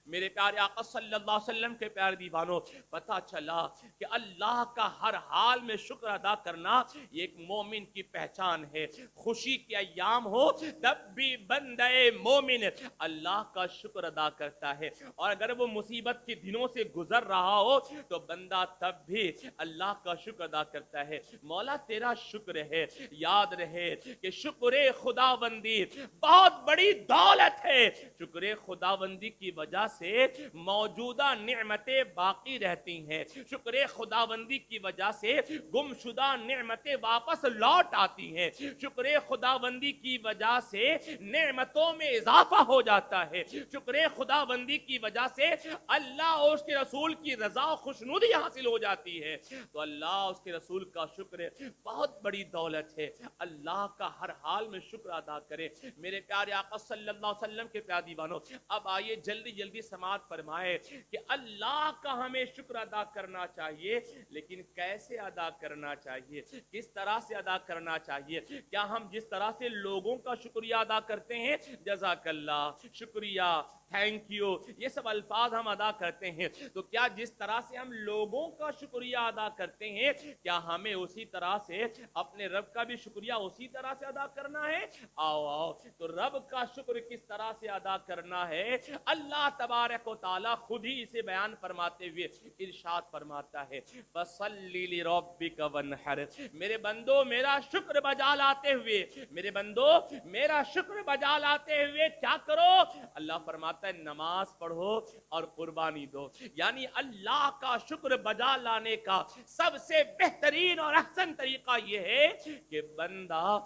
C: मेरे प्यारे आका सल्लल्लाहु अलैहि वसल्लम के प्यारे दीवानों, पता चला कि अल्लाह का हर हाल में शुक्र अदा करना ये एक मोमिन की पहचान है। खुशी के अय्याम हो तब भी बंदे मोमिन अल्लाह का शुक्र अदा करता है और अगर वो मुसीबत के दिनों से गुजर रहा हो तो बंदा तब भी अल्लाह का शुक्र अदा करता है। मौला तेरा शुक्र है, याद रहे कि शुक्र खुदाबंदी बहुत बड़ी दौलत है। शुक्र खुदाबंदी की वजह से मौजूदा नेमतें बाकी रहती हैं, शुक्र खुदाबंदी की वजह से गुमशुदा नेमतें वापस लौट आती हैं, शुक्र खुदाबंदी की वजह से नेमतों में इजाफा हो जाता है, शुक्र खुदाबंदी की वजह से अल्लाह और उसके रसूल की रजा और खुशनुदी हासिल हो जाती है। तो अल्लाह उसके रसूल का शुक्र बहुत बड़ी दौलत है, अल्लाह का हर हाल में शुक्र अदा करें। मेरे प्यारे आका सल्लल्लाहु अलैहि वसल्लम के प्यारे दीवानों, अब आइए जल्दी जल्दी समाअत फरमाए कि अल्लाह का हमें शुक्र अदा करना चाहिए, लेकिन कैसे अदा करना चाहिए, किस तरह से अदा करना चाहिए। क्या हम जिस तरह से लोगों का शुक्रिया अदा करते हैं, जज़ाकल्लाह, शुक्रिया, थैंक यू, ये सब अल्फाज हम अदा करते हैं, तो क्या जिस तरह से हम लोगों का शुक्रिया अदा करते हैं, क्या हमें उसी तरह से अपने रब का भी शुक्रिया उसी तरह से अदा करना है? आओ आओ, तो रब का शुक्र किस तरह से अदा करना है, अल्लाह तबारक व तआला खुद ही इसे बयान फरमाते हुए इरशाद फरमाता है, फसल्लि लिरब्बिका वन्हर, मेरे बंदो मेरा शुक्र बजा लाते हुए, मेरे बंदो मेरा शुक्र बजा लाते हुए क्या करो? अल्लाह फरमाता है नमाज पढ़ो और कुर्बानी दो। यानी अल्लाह का शुक्र बजा लाने का सबसे बेहतरीन और अहसन तरीका यह है कि बंदा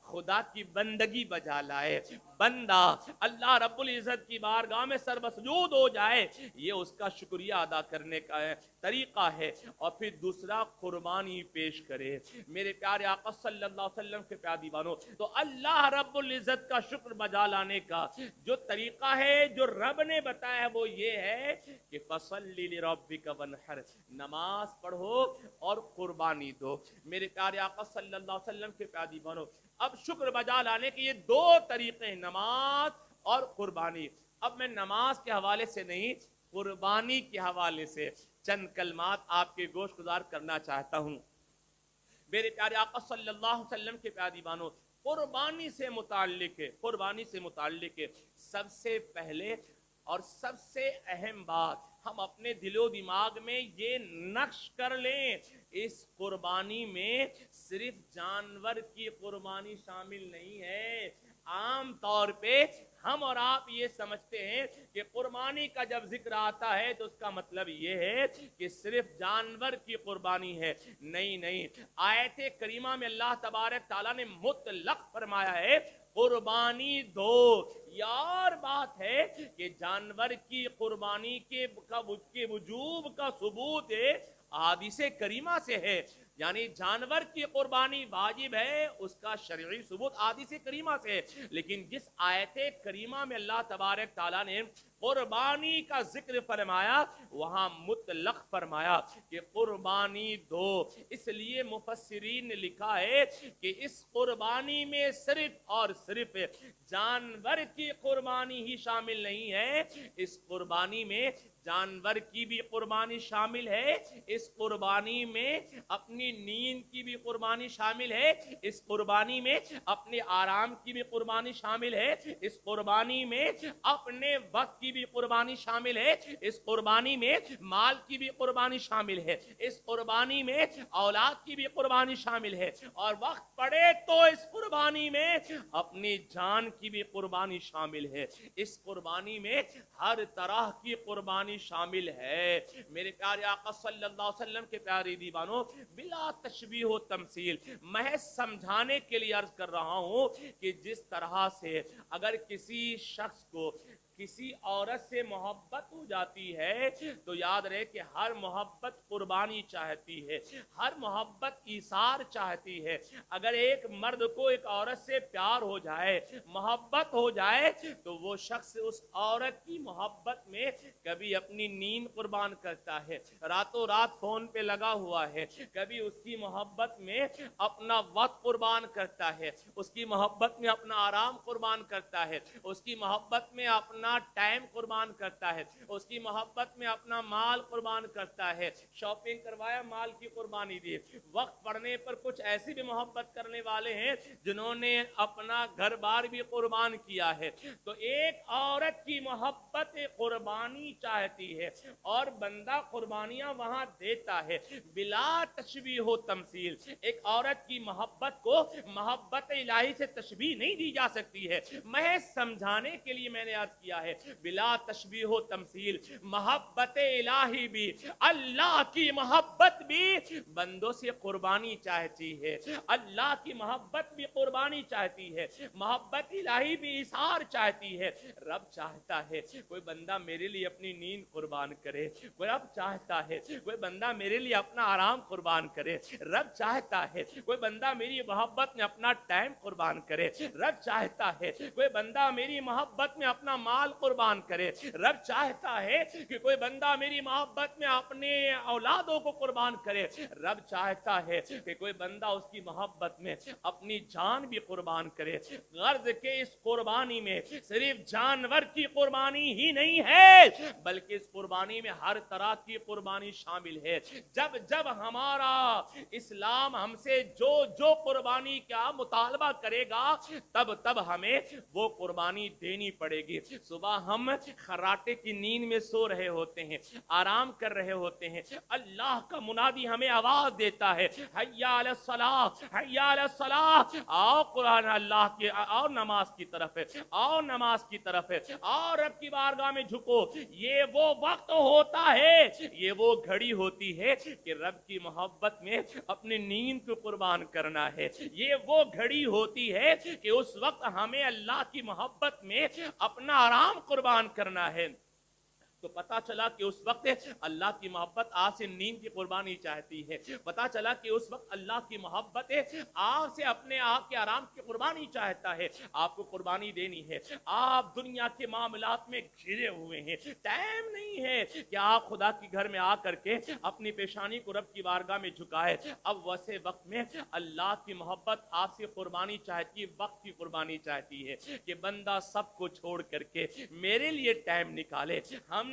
C: खुदा की बंदगी बजा लाए, बंदा अल्लाह रब्बुल इज्जत की बारगाह में सर्वसजूद हो जाए, ये उसका शुक्रिया अदा करने का तरीका है। और फिर दूसरा कुर्बानी पेश करे। मेरे प्यारे आका सल्लल्लाहु अलैहि वसल्लम के प्यारे दीवानों, तो अल्लाह रब्बुल इज्जत का शुक्र बजा लाने का जो तरीका है, जो रब ने बताया है, वो ये है कि फसल्लि लिरब्बिका वन्हर, नमाज पढ़ो और कुर्बानी दो। मेरे प्यारे आका सल्लल्लाहु अलैहि वसल्लम के प्यारे दीवानों, अब शुक्र बजा लाने के ये दो तरीके हैं, नमाज और कुर्बानी। अब मैं नमाज के हवाले से नहीं, कुर्बानी के हवाले से चंद कलमात आपके गोश गुजार करना चाहता हूं। मेरे प्यारे आका सल्लल्लाहु अलैहि वसल्लम के प्यारे दीवानों, कुर्बानी से मुताल्लिक सबसे पहले और सबसे अहम बात हम अपने दिलो दिमाग में ये नक्श कर लें, इस कुर्बानी में सिर्फ जानवर की कुर्बानी शामिल नहीं है। आम तौर पे हम और आप ये समझते हैं कि कुर्बानी का जब जिक्र आता है तो उसका मतलब ये है कि सिर्फ जानवर की कुर्बानी है। नहीं, आयत करीमा में अल्लाह तबारक ताला ने मुतलक फरमाया है कुर्बानी दो। यार बात है कि जानवर की कुर्बानी के वजूब का सबूत है हादीसे करीमा से है, यानी जानवर की कुर्बानी वाजिब है, उसका शरई सबूत हादीसे करीमा से है। लेकिन जिस आयत करीमा में अल्लाह तबारक ताला ने कुर्बानी का जिक्र फरमाया, वहां मुतलक फरमाया कि कुर्बानी दो। इसलिए मुफस्सिरीन ने लिखा है कि इस कुर्बानी में सिर्फ और सिर्फ जानवर की कुर्बानी ही शामिल नहीं है, इस कुर्बानी में जानवर की भी कुर्बानी शामिल है, इस कुर्बानी में अपनी नींद की भी कुर्बानी शामिल है, इस कुर्बानी में अपने आराम की भी कुर्बानी शामिल है, इस कुर्बानी में अपने वक्त की भी कुर्बानी शामिल है, इस कुर्बानी में माल की भी कुर्बानी शामिल है, इस कुर्बानी में औलाद की भी कुर्बानी शामिल है, और वक्त पड़े तो इस कुर्बानी में अपनी जान की भी कुर्बानी शामिल है। इस कुर्बानी में हर तरह की कुर्बानी शामिल है। मेरे प्यारे आका सल्लल्लाहु अलैहि वसल्लम के प्यारे दीवानों, बिला तशबीह व तमसील महज समझाने के लिए अर्ज कर रहा हूं कि जिस तरह से अगर किसी शख्स को किसी औरत से मोहब्बत हो जाती है तो याद रहे कि हर मोहब्बत कुर्बानी चाहती है, हर मोहब्बत ईसार चाहती है। अगर एक मर्द को एक औरत से प्यार हो जाए, मोहब्बत हो जाए, तो वो शख्स उस औरत की मोहब्बत में कभी अपनी नींद कुर्बान करता है, रातों रात फोन पे लगा हुआ है, कभी उसकी मोहब्बत में अपना वक्त कुर्बान करता है, उसकी मोहब्बत में अपना आराम कुर्बान करता है, उसकी मोहब्बत में अपना टाइम कुर्बान करता है, उसकी मोहब्बत में अपना माल कुर्बान करता है। शॉपिंग करवाया, माल की कुर्बानी दी। वक्त पड़ने पर कुछ ऐसी भी मोहब्बत करने वाले हैं जिन्होंने अपना घर बार भी कुर्बान किया है। तो एक औरत की मोहब्बत कुर्बानी चाहती है और बंदा कुर्बानियां वहां देता है, बिला तशबीह हो तमसील। एक औरत की मोहब्बत को मोहब्बत इलाही से तशबीह नहीं दी जा सकती है। महज समझाने के लिए मैंने अर्ज किया है, बिला तशबीह हो तमसील, मोहब्बत इलाही भी, अल्लाह की मोहब्बत भी बंदों से कुर्बानी चाहती है, अल्लाह की मोहब्बत भी कुर्बानी चाहती है, मोहब्बत इलाही भी इसार चाहती है। रब चाहता है कोई बंदा मेरे लिए अपनी नींद कुर्बान करे, कोई रब चाहता है कोई बंदा मेरे लिए अपना आराम कुर्बान करे, रब चाहता है कोई बंदा मेरी मोहब्बत में अपना टाइम कुर्बान करे, रब चाहता है कोई बंदा मेरी मोहब्बत में अपना माल कुर्बान करे, रब चाहता है कि कोई बंदा मेरी मोहब्बत में अपने औलादों को कुर्बान करे, रब चाहता है कि कोई बंदा उसकी मोहब्बत में अपनी जान भी कुर्बान करे। गर्ज के इस कुर्बानी में सिर्फ जानवर की कुर्बानी ही नहीं है, बल्कि इस कुर्बानी में हर तरह की कुर्बानी शामिल है। जब जब हमारा इस्लाम हमसे जो जो कुर्बानी का मुतालबा करेगा, तब तब हमें वो कुर्बानी देनी पड़ेगी। सुबह हम खर्राटे की नींद में सो रहे होते हैं, आराम कर रहे होते हैं, अल्लाह का मुनादी हमें आवाज देता है, हय्या अला सलाह, हय्या अला सलाह, आओ कुरान अल्लाह के, आओ नमाज की तरफ है, आओ नमाज की तरफ है, आओ रब की बारगाह में झुको। ये वो वक्त होता है, ये वो घड़ी होती है कि रब की मोहब्बत में अपनी नींद को कुर्बान करना है। ये वो घड़ी होती है कि उस वक्त हमें अल्लाह की मोहब्बत में अपना आराम कुर्बान करना है। तो पता चला कि उस वक्त अल्लाह की मोहब्बत आप से नींद की कुर्बानी चाहती है। पता चला कि उस वक्त अल्लाह की मोहब्बत आप से अपने आप के आराम की कुर्बानी चाहता है। आपको कुर्बानी देनी है। आप दुनिया के मामलात में घिरे हुए हैं, टाइम नहीं है कि आप खुदा के घर में आकर के अपनी पेशानी को रब की बारगाह में झुकाए। अब वैसे वक्त में अल्लाह की मोहब्बत आपसे कुर्बानी चाहती है, वक्त की कुर्बानी चाहती है कि बंदा सबको छोड़ करके मेरे लिए टाइम निकाले।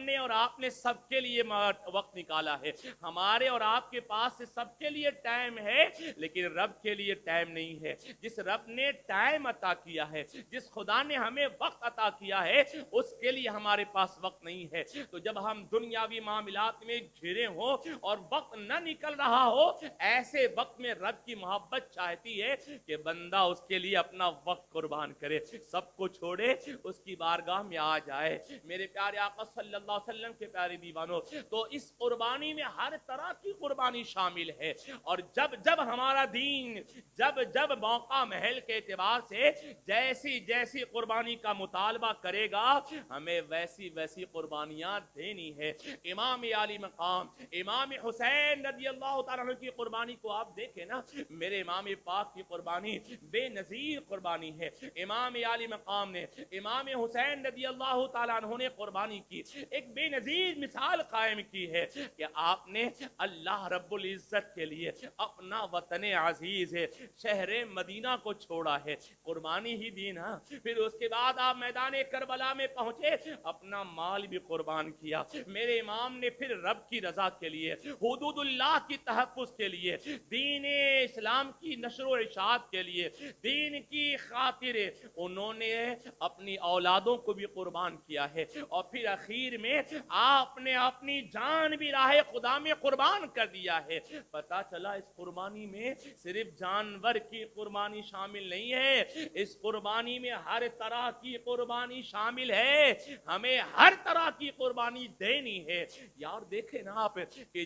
C: हमने और आपने सबके लिए वक्त निकाला है, हमारे और आपके पास से सबके लिए टाइम है, लेकिन रब के लिए टाइम नहीं है। जिस रब ने टाइम अता किया है, जिस खुदा ने हमें वक्त अता किया है, उसके लिए हमारे पास वक्त नहीं है। तो जब हम दुनियावी मामलात में घिरे हो और वक्त न निकल रहा हो, ऐसे वक्त में रब की मोहब्बत चाहती है कि बंदा उसके लिए अपना वक्त कुर्बान करे, सबको छोड़े, उसकी बारगाह में आ जाए। मेरे प्यारे आका सल्लल्लाहु अलैहि वसल्लम के प्यारे दीवानों, तो इस कुर्बानी में हर तरह की कुर्बानी शामिल है। और जब जब हमारा दीन जब जब मौका महल के एतबार से जैसी जैसी कुर्बानी का मुतालबा करेगा, हमें वैसी वैसी कुर्बानियां देनी है। इमाम आली मकाम इमाम हुसैन रज़ियल्लाहु तआला अन्हु की कुर्बानी को आप देखें ना, मेरे इमाम पाक की कुर्बानी बेनजीर कुर्बानी है। इमाम आली मकाम ने इमाम हुसैन रज़ियल्लाहु तआला अन्हु ने कुर्बानी की, एक बेनजीर मिसाल कायम की है कि आपने अल्लाह रब्बुल इज्जत के लिए अपना वतन अजीज है शहर मदीना को छोड़ा है, कुर्बानी ही दी ना। फिर उसके बाद आप मैदान करबला में पहुंचे, अपना माल भी कुर्बान किया। मेरे इमाम ने फिर रब की रजा के लिए, हुदूदुल्लाह की तहफ़्फ़ुज़ के लिए, दीन इस्लाम की नशर व इशाअत के लिए, दीन की खातिर उन्होंने अपनी औलादों को भी कुर्बान किया है। और फिर आखिर में आपने अपनी जान भी राह खुदा में कुर्बान कर दिया है। पता चला इस कुर्बानी में सिर्फ जानवर की कुर्बानी शामिल नहीं है, इस कुर्बानी में हर तरह की कुर्बानी शामिल है। हमें हर तरह की कुर्बानी देनी है। यार देखें ना आप कि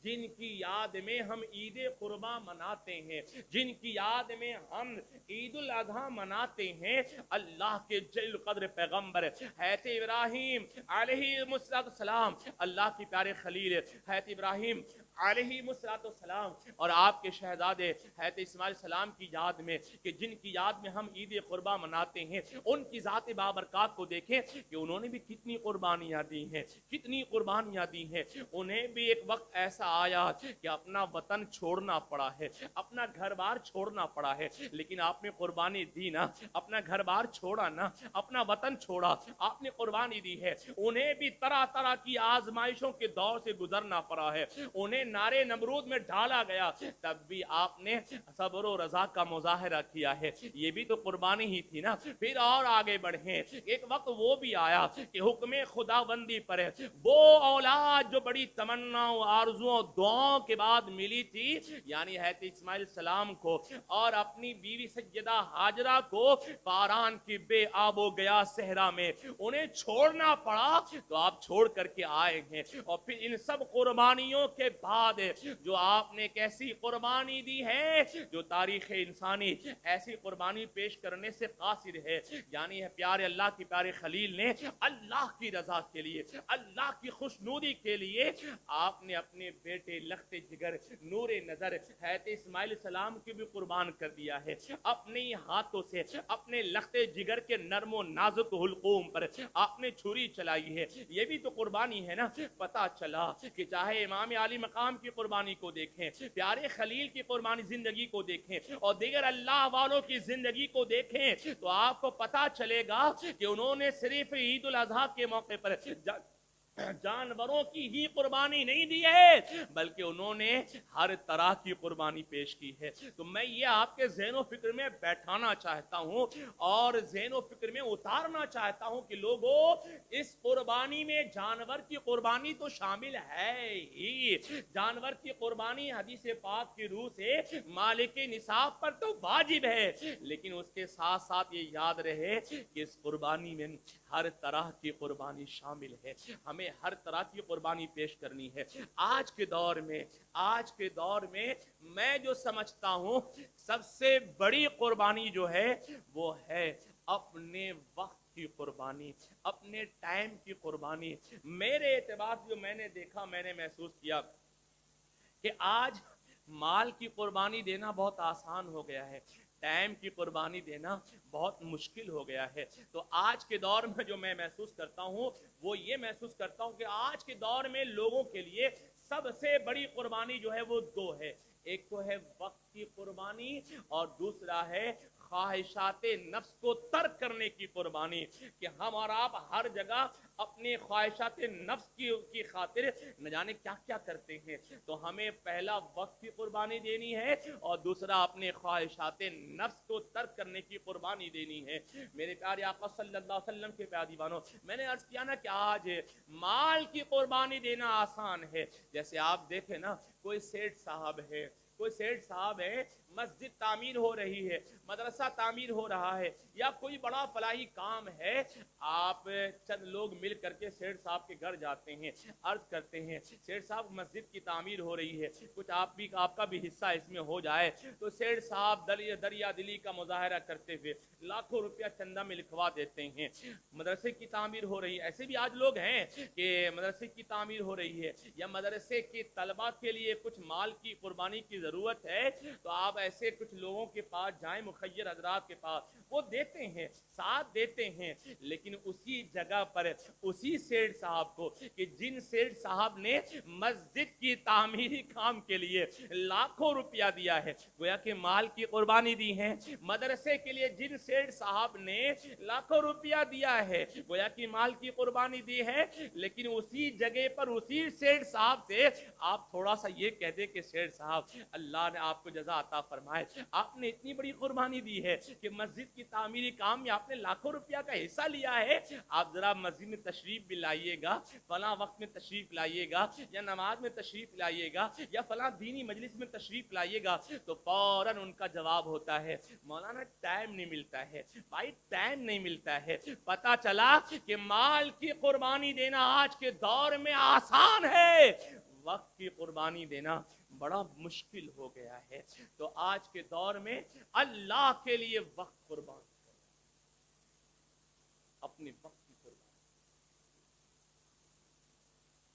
C: जिनकी याद में हम ईद कुर्बा मनाते हैं, जिनकी याद में हम ईद उल अज़हा मनाते हैं, अल्लाह के जलील क़द्र पैगंबर हैत इब्राहीम अलैहिस्सलाम, अल्लाह की प्यारे खलील हैत इब्राहीम अलैहिस्सलाम और आपके शहजादे हैत इस्माइल सलाम की याद में, कि जिनकी याद में हम ईद कुर्बा मनाते हैं, उनकी ज़ात बाबरकत को देखें कि उन्होंने भी कितनी कुर्बानियाँ दी हैं, कितनी कुर्बानियाँ दी हैं। उन्हें भी एक वक्त ऐसा आया कि अपना वतन छोड़ना पड़ा है, अपना घर बार छोड़ना पड़ा है, लेकिन आपने कुर्बानी दी ना, अपना घर बार छोड़ा ना, अपना वतन छोड़ा, आपने कुर्बानी दी है। उन्हें भी तरह तरह की आजमाइशों के दौर से गुजरना पड़ा है, उन्हें नारे नमरूद में डाला गया, तब भी आपने सब्र और रजा का मुजाहरा किया है। ये भी तो कुर्बानी ही थी ना। फिर और आगे बढ़े, एक वक्त वो भी आया कि हुक्म खुदाबंदी पर है, वो औलाद जो बड़ी तमन्नाओं आरजुओं दुआओं के बाद मिली थी, यानी हैत इस्माइल सलाम को और अपनी बीवी सैयदा हाजरा को पारान की बे आबो गया सहरा में उन्हें छोड़ना पड़ा, तो आप छोड़ करके आए हैं। और फिर इन सब कुर्बानियों के बाद जो आपने कैसी कुर्बानी दी है, जो तारीख इंसानी ऐसी कुर्बानी पेश करने से कासिर है, यानी है प्यारे अल्लाह की प्यारे खलील ने अल्लाह की रजा के लिए, अल्लाह की खुशनूदी के लिए आपने अपने बेटे लखते जिगर नूरे नजर हैत इस्माइल सलाम की भी कुर्बान कर दिया है। अपने ही हाथों से अपने लखते जिगर के नरमो नाजुक हुलकूम पर आपने छुरी चलाई है, ये भी तो कुर्बानी है ना। पता चला कि चाहे इमाम आली मकाम की कुर्बानी को देखें, प्यारे खलील की कुर्बानी जिंदगी को देखें और दीगर अल्लाह वालों की जिंदगी को देखें, तो आपको पता चलेगा कि उन्होंने सिर्फ ईद उल अजहा के मौके पर जानवरों की ही कुर्बानी नहीं दी है, बल्कि उन्होंने हर तरह की कुर्बानी पेश की है। तो मैं ये आपके ज़हन व फिक्र में बैठाना चाहता हूँ और ज़हन व फिक्र में उतारना चाहता हूँ कि लोगों, इस कुर्बानी में जानवर की कुर्बानी तो शामिल है ही। जानवर की कुर्बानी हदीस पाक की रूह से मालिक निसाब पर तो वाजिब है, लेकिन उसके साथ साथ ये याद रहे कि इस कुर्बानी में हर तरह की कुर्बानी शामिल है। हमें हर तरह की कुर्बानी पेश करनी है। आज के दौर में मैं जो समझता हूं सबसे बड़ी कुर्बानी जो है वो है अपने वक्त की कुर्बानी, अपने टाइम की कुर्बानी। मेरे एतबार से जो मैंने देखा, मैंने महसूस किया कि आज माल की कुर्बानी देना बहुत आसान हो गया है, टाइम की कुर्बानी देना बहुत मुश्किल हो गया है। तो आज के दौर में जो मैं महसूस करता हूँ वो ये महसूस करता हूँ कि आज के दौर में लोगों के लिए सबसे बड़ी कुर्बानी जो है वो दो है। एक तो है वक्त की कुर्बानी और दूसरा है ख्वाहिशाते नफ्स को तर्क करने की कुर्बानी, कि हम और आप हर जगह अपने ख्वाहिशाते नफ्स की खातिर न जाने क्या क्या करते हैं। तो हमें पहला वक्त की कुर्बानी देनी है और दूसरा अपने ख्वाहिशाते नफ्स को तर्क करने की कुर्बानी देनी है। मेरे प्यारे आका सल्लल्लाहु अलैहि वसल्लम के प्यारे दीवानों, मैंने अर्ज किया ना कि आज माल की कुर्बानी देना आसान है। जैसे आप देखें ना, कोई सेठ साहब है, मस्जिद तामीर हो रही है, मदरसा तामीर हो रहा है, या कोई बड़ा फलाही काम है, आप चंद लोग मिल करके सेठ साहब के घर जाते हैं, अर्ज करते हैं सेठ साहब मस्जिद की तामीर हो रही है, कुछ आपका भी हिस्सा इसमें हो जाए। तो सेठ साहब दरिया दिली का मुजाहरा करते हुए लाखों रुपया चंदा में लिखवा देते हैं। मदरसे की तामीर हो रही है, ऐसे भी आज लोग हैं कि मदरसे की तामीर हो रही है या मदरसे के तलबा के लिए कुछ माल की कुर्बानी की ज़रूरत है, तो आप ऐसे कुछ लोगों के पास जाएं, मुखय्यर हजरात के पास, वो देते हैं, साथ देते हैं। लेकिन उसी जगह पर उसी सेठ साहब को, कि जिन सेठ साहब ने मस्जिद की तामीरी काम के लिए लाखों रुपया दिया है, गोया कि माल की कुर्बानी दी है। मदरसे के लिए जिन सेठ साहब ने लाखों रुपया दिया है, गोया कि माल की कुर्बानी दी है। लेकिन उसी जगह पर उसी सेठ साहब से आप थोड़ा सा ये कह दे कि सेठ साहब अल्लाह ने आपको जज़ा अता फरमाए, आपने इतनी बड़ी कुर्बानी दी है कि मस्जिद की तामीरी काम में आपने लाखों रुपया का हिस्सा लिया है, आप जरा मस्जिद में तशरीफ भी लाइएगा, फला वक्त में तशरीफ लाइएगा, या नमाज में तशरीफ लाइएगा, या फला दीनी मजलिस में तशरीफ लाइएगा। तो फौरन उनका जवाब होता है, मौलाना टाइम नहीं मिलता है, भाई टाइम नहीं मिलता है। पता चला कि माल की कुर्बानी देना आज के दौर में आसान है, वक्त की कुर्बानी देना बड़ा मुश्किल हो गया है। तो आज के दौर में अल्लाह के लिए वक्त कुर्बान, अपने वक्त की कुर्बानी।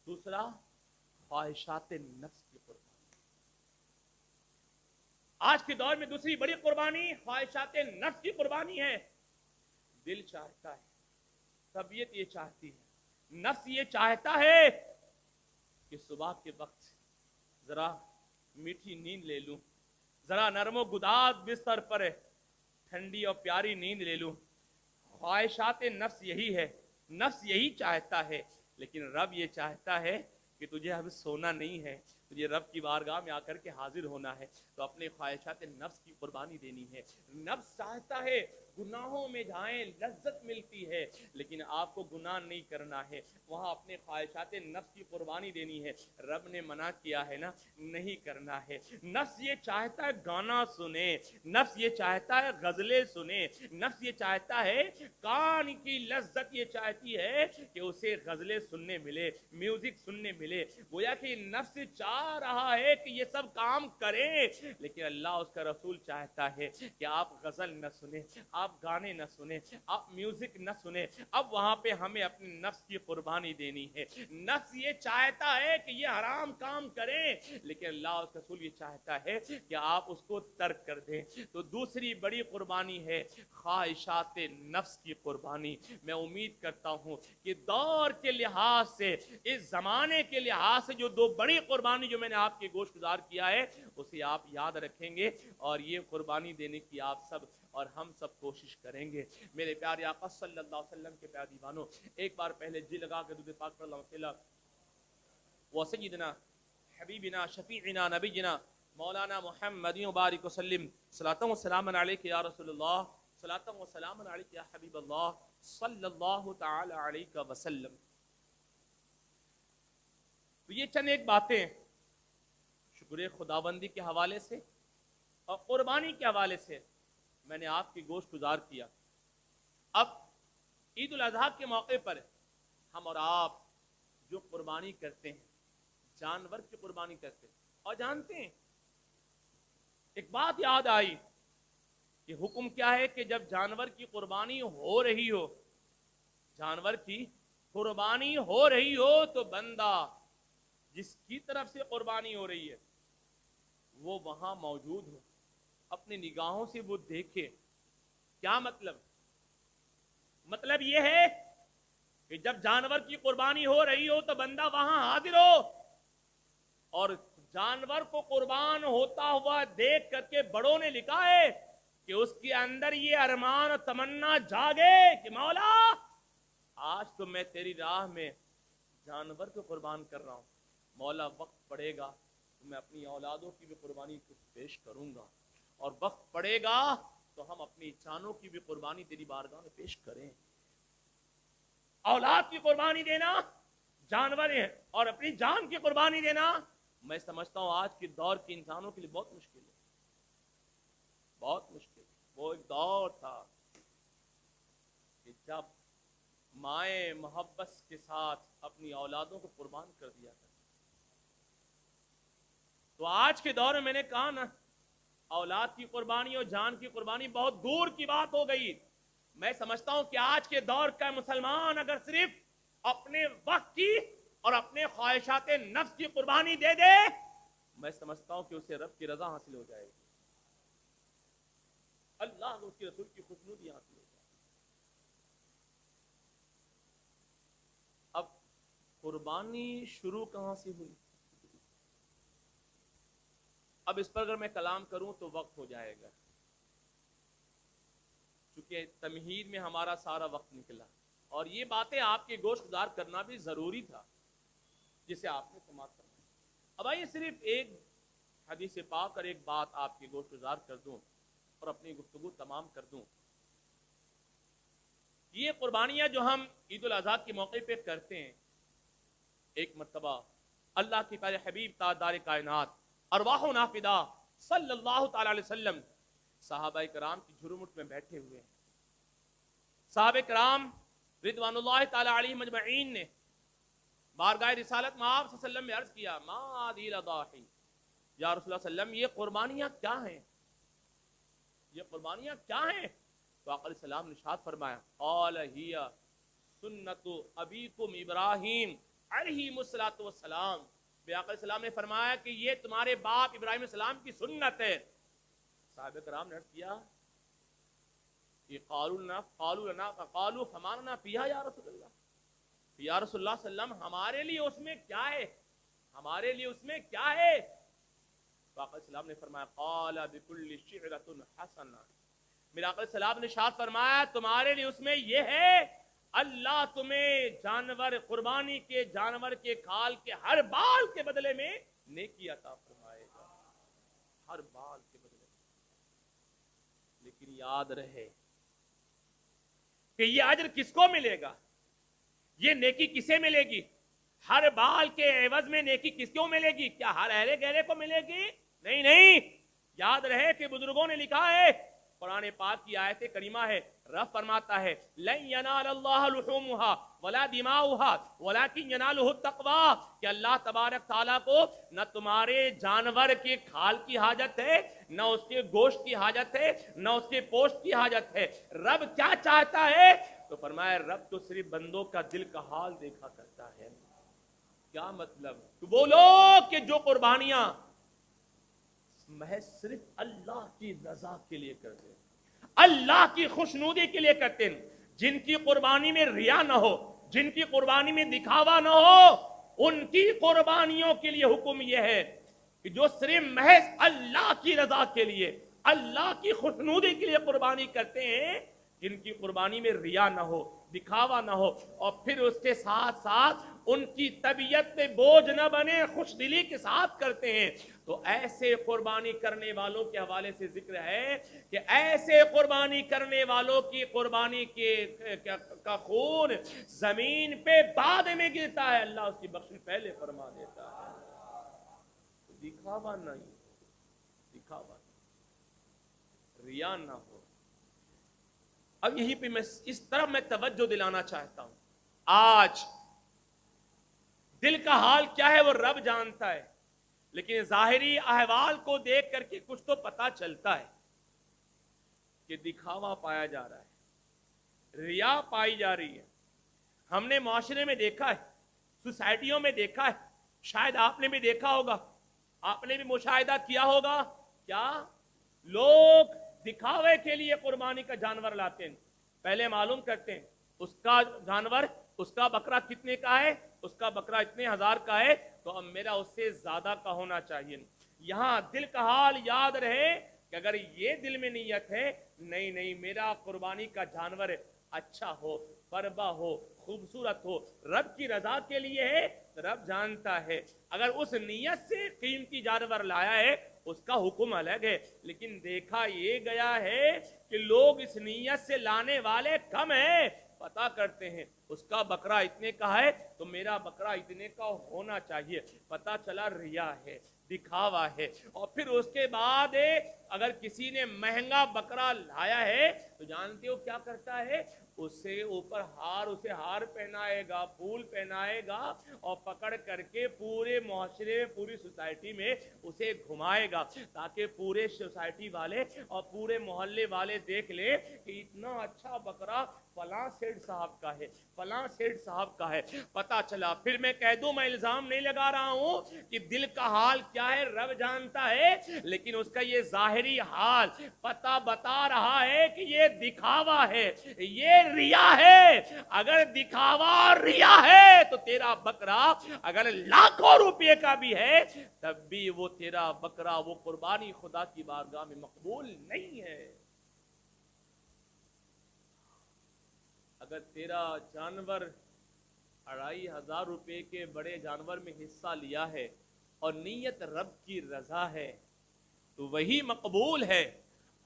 C: दूसरा ख्वाहिशाते नफ्स की कुर्बानी। आज के दौर में दूसरी बड़ी कुर्बानी ख्वाहिशाते नफ्स की कुर्बानी है। दिल चाहता है, तबीयत ये चाहती है, नफ्स ये चाहता है कि सुबह के वक्त जरा मीठी नींद ले लूं, जरा नरमो गुदाद बिस्तर पर ठंडी और प्यारी नींद ले लूं। ख्वाहिशाते नफ्स यही है, नफ्स यही चाहता है। लेकिन रब ये चाहता है कि तुझे अब सोना नहीं है, تجھے رب کی بارگاہ میں آ کر کے حاضر ہونا ہے تو اپنے خواہشات نفس کی قربانی دینی ہے. نفس چاہتا ہے گناہوں میں جائیں لذت ملتی ہے، لیکن آپ کو گناہ نہیں کرنا ہے، وہاں اپنے خواہشات نفس کی قربانی دینی ہے. رب نے منع کیا ہے نا، نہیں کرنا ہے. نفس یہ چاہتا ہے گانا سنے، نفس یہ چاہتا ہے غزلیں سنے، نفس یہ چاہتا ہے کان کی لذت یہ چاہتی ہے کہ اسے غزلیں سننے ملے، میوزک سننے ملے. گویا کہ نفس چاہ رہا ہے کہ یہ سب کام کریں، لیکن اللہ اس کا رسول چاہتا ہے کہ آپ غزل نہ سنیں، آپ گانے نہ سنیں، آپ میوزک نہ سنیں. اب وہاں پہ ہمیں اپنے نفس کی قربانی دینی ہے. نفس یہ چاہتا ہے کہ یہ حرام کام کریں، لیکن اللہ اس کا رسول یہ چاہتا ہے کہ آپ اس کو ترک کر دیں. تو دوسری بڑی قربانی ہے خواہشات نفس کی قربانی. میں امید کرتا ہوں کہ دور کے لحاظ سے، اس زمانے کے لحاظ سے جو دو بڑی قربانی جو میں نے آپ کے گوش گزار کیا ہے اسے آپ یاد رکھیں گے، اور یہ قربانی دینے کی آپ سب اور ہم سب کوشش کریں گے. میرے پیارے آقا صلی اللہ علیہ وسلم کے پیارے دیوانوں، ایک بار پہلے جی لگا کے درود پاک پر اللہم صلی و سیدنا حبیبنا شفیعنا نبینا مولانا محمد مبارک وسلم صلاۃ و سلام علیک یا رسول اللہ، صلاۃ و سلام علیک یا حبیب اللہ صلی اللہ تعالی علیہ وسلم. تو یہ چند ایک باتیں شکر خداوندی کے حوالے سے اور قربانی کے حوالے سے میں نے آپ کی گوشت گزار کیا. اب عید الاضحیٰ کے موقع پر ہم اور آپ جو قربانی کرتے ہیں، جانور کی قربانی کرتے ہیں، اور جانتے ہیں ایک بات یاد آئی کہ حکم کیا ہے کہ جب جانور کی قربانی ہو رہی ہو، جانور کی قربانی ہو رہی ہو تو بندہ جس کی طرف سے قربانی ہو رہی ہے وہ وہاں موجود ہو، اپنی نگاہوں سے وہ دیکھے. کیا مطلب؟ مطلب یہ ہے کہ جب جانور کی قربانی ہو رہی ہو تو بندہ وہاں حاضر ہو، اور جانور کو قربان ہوتا ہوا دیکھ کر کے بڑوں نے لکھا ہے کہ اس کے اندر یہ ارمان اور تمنا جاگے کہ مولا آج تو میں تیری راہ میں جانور کو قربان کر رہا ہوں، مولا وقت پڑے گا تو میں اپنی اولادوں کی بھی قربانی پیش کروں گا، اور وقت پڑے گا تو ہم اپنی جانوں کی بھی قربانی تیری بارگاہ میں پیش کریں. اولاد کی قربانی دینا، جانور ہیں، اور اپنی جان کی قربانی دینا، میں سمجھتا ہوں آج کے دور کے انسانوں کے لیے بہت مشکل ہے، بہت مشکل. وہ ایک دور تھا کہ جب مائیں محبت کے ساتھ اپنی اولادوں کو قربان کر دیا تھا. تو آج کے دور میں نے کہا نا، اولاد کی قربانی اور جان کی قربانی بہت دور کی بات ہو گئی. میں سمجھتا ہوں کہ آج کے دور کا مسلمان اگر صرف اپنے وقت کی اور اپنے خواہشات نفس کی قربانی دے دے، میں سمجھتا ہوں کہ اسے رب کی رضا حاصل ہو جائے گی، اللہ اور اس کے رسول کی خوشنودی حاصل ہو جائے گی. اب قربانی شروع کہاں سے ہوئی؟ اب اس پر اگر میں کلام کروں تو وقت ہو جائے گا، چونکہ تمہید میں ہمارا سارا وقت نکلا، اور یہ باتیں آپ کے گوش گزار کرنا بھی ضروری تھا جسے آپ نے سماعت کرنا. اب آئیے صرف ایک حدیث پاک اور ایک بات آپ کے گوش گزار کر دوں اور اپنی گفتگو تمام کر دوں. یہ قربانیاں جو ہم عید الاضحیٰ کے موقع پہ کرتے ہیں، ایک مرتبہ اللہ کے پیارے حبیب تاجدار کائنات ارواحنا فدا صلی اللہ تعالی علیہ وسلم صحابہ کرام کی جھرمٹ میں بیٹھے ہوئے ہیں. صحابہ کرام رضوان اللہ تعالی علیہم اجمعین نے بارگاہ رسالت میں آپ صلی اللہ علیہ وسلم میں عرض کیا، ما هذه الاضاحی، یا رسول اللہ صلی اللہ علیہ وسلم یہ قربانیاں کیا ہیں، یہ قربانیاں کیا ہیں؟ تو آقا علیہ السلام نے ارشاد فرمایا، قال ہی سنت ابیکم ابراہیم علیہ السلام. آقا علیہ السلام نے فرمایا کہ یہ تمہارے باپ ابراہیم علیہ السلام کی سنت ہے. صحابہ کرام نے عرض کیا کہ قالوا لنا فما لنا فیہا یا رسول اللہ، یا رسول اللہ صلی اللہ علیہ وسلم ہمارے لیے اس میں کیا ہے، ہمارے لیے اس میں کیا ہے؟ تو آقا علیہ السلام نے فرمایا، قال بکل شعرۃ حسنہ. میرے آقا علیہ السلام نے ارشاد فرمایا تمہارے لیے اس میں یہ ہے، अल्लाह तुम्हें जानवर कुर्बानी के जानवर के खाल के हर बाल के बदले में नेकी अता फरमाएगा, हर बाल के बदले। लेकिन याद रहे कि ये अजर किसको मिलेगा, ये नेकी किसे मिलेगी? हर बाल के एवज में नेकी किसको मिलेगी? क्या हर अहले गहरे को मिलेगी? नहीं नहीं। याद रहे कि बुजुर्गों ने लिखा है, कुरान पाक की आयत करीमा है, रब फरमाता है लन यनालल्लाहु लुहुमुहा वला दिमाउहा वलाकिन यनालुहु तक़वा, कि अल्लाह तबारक ताला को न तुम्हारे जानवर के खाल की हाजत है, न उसके गोश्त की हाजत है, न उसके पोस्ट की हाजत है। रब क्या चाहता है? तो फरमाया रब तो सिर्फ बंदों का दिल का हाल देखा करता है। क्या मतलब? तो वो लोग कि जो कुर्बानियां महज सिर्फ अल्लाह की रजा के लिए करते हैं, अल्लाह की खुशनुदी के लिए करते हैं, जिनकी कुर्बानी में रिया ना हो, जिनकी कुर्बानी में दिखावा ना हो, उनकी कुर्बानियों के लिए हुक्म यह है कि जो सिर्फ महज अल्लाह की रजा के लिए, अल्लाह की खुशनुदी के लिए कुर्बानी करते हैं, जिनकी कुर्बानी में रिया ना हो, दिखावा ना हो, और फिर उसके साथ साथ उनकी तबीयत पे बोझ न बने, खुशदिली के साथ करते हैं, तो ऐसे कुर्बानी करने वालों के हवाले से जिक्र है कि ऐसे कुर्बानी करने वालों की कुर्बानी का खून जमीन पे बाद में गिरता है, अल्लाह उसकी बख्शिश पहले फरमा देता है। तो दिखावा नहीं, दिखावा नहीं, रिया ना हो। अब यहीं पे मैं इस तरफ मैं तवज्जो दिलाना चाहता हूं। आज दिल का हाल क्या है वो रब जानता है, लेकिन जाहिरी अहवाल को देख करके कुछ तो पता चलता है कि दिखावा पाया जा रहा है, रिया पाई जा रही है। हमने माशरे में देखा है, सोसाइटियों में देखा है, शायद आपने भी देखा होगा, आपने भी मुशाहिदा किया होगा, क्या लोग दिखावे के लिए कुर्बानी का जानवर लाते हैं। पहले मालूम करते हैं उसका जानवर, उसका बकरा कितने का है, उसका बकरा इतने हजार का है, तो अब मेरा उससे ज्यादा का होना चाहिए। यहां दिल का हाल याद रहे कि अगर ये दिल में नीयत है, नहीं नहीं मेरा कुर्बानी का जानवर अच्छा हो, परबा हो, खूबसूरत हो, रब की रजा के लिए है, रब जानता है। अगर उस नीयत से कीमती जानवर लाया है उसका हुक्म अलग है, लेकिन देखा ये गया है कि लोग इस नीयत से लाने वाले कम है। पता करते हैं उसका बकरा इतने का है तो मेरा बकरा इतने का होना चाहिए, पता चला रिया है, दिखावा है। और फिर उसके बाद अगर किसी ने महंगा बकरा लाया है तो जानते हो क्या करता है, उससे ऊपर हार, उसे हार पहनाएगा, फूल पहनाएगा और पकड़ करके पूरे मुआशरे में, पूरी सोसाइटी में उसे घुमाएगा, ताकि पूरे सोसाइटी वाले और पूरे मोहल्ले वाले देख ले कि इतना अच्छा बकरा फलां सेठ साहब का है, फलां सेठ साहब का है। पता चला, फिर मैं कह दूं, मैं इल्जाम नहीं लगा रहा हूं कि दिल का हाल क्या है रब जानता है, लेकिन उसका ये जाहिरी हाल पता बता रहा है कि ये दिखावा है, ये रिया है। अगर दिखावा और रिया है तो तेरा बकरा अगर लाखों रुपए का भी है तब भी वो तेरा बकरा, वो कुर्बानी खुदा की बारगाह में मकबूल नहीं है। अगर तेरा जानवर 2500 रुपए के बड़े जानवर में हिस्सा लिया है और नीयत रब की रजा है तो वही मकबूल है।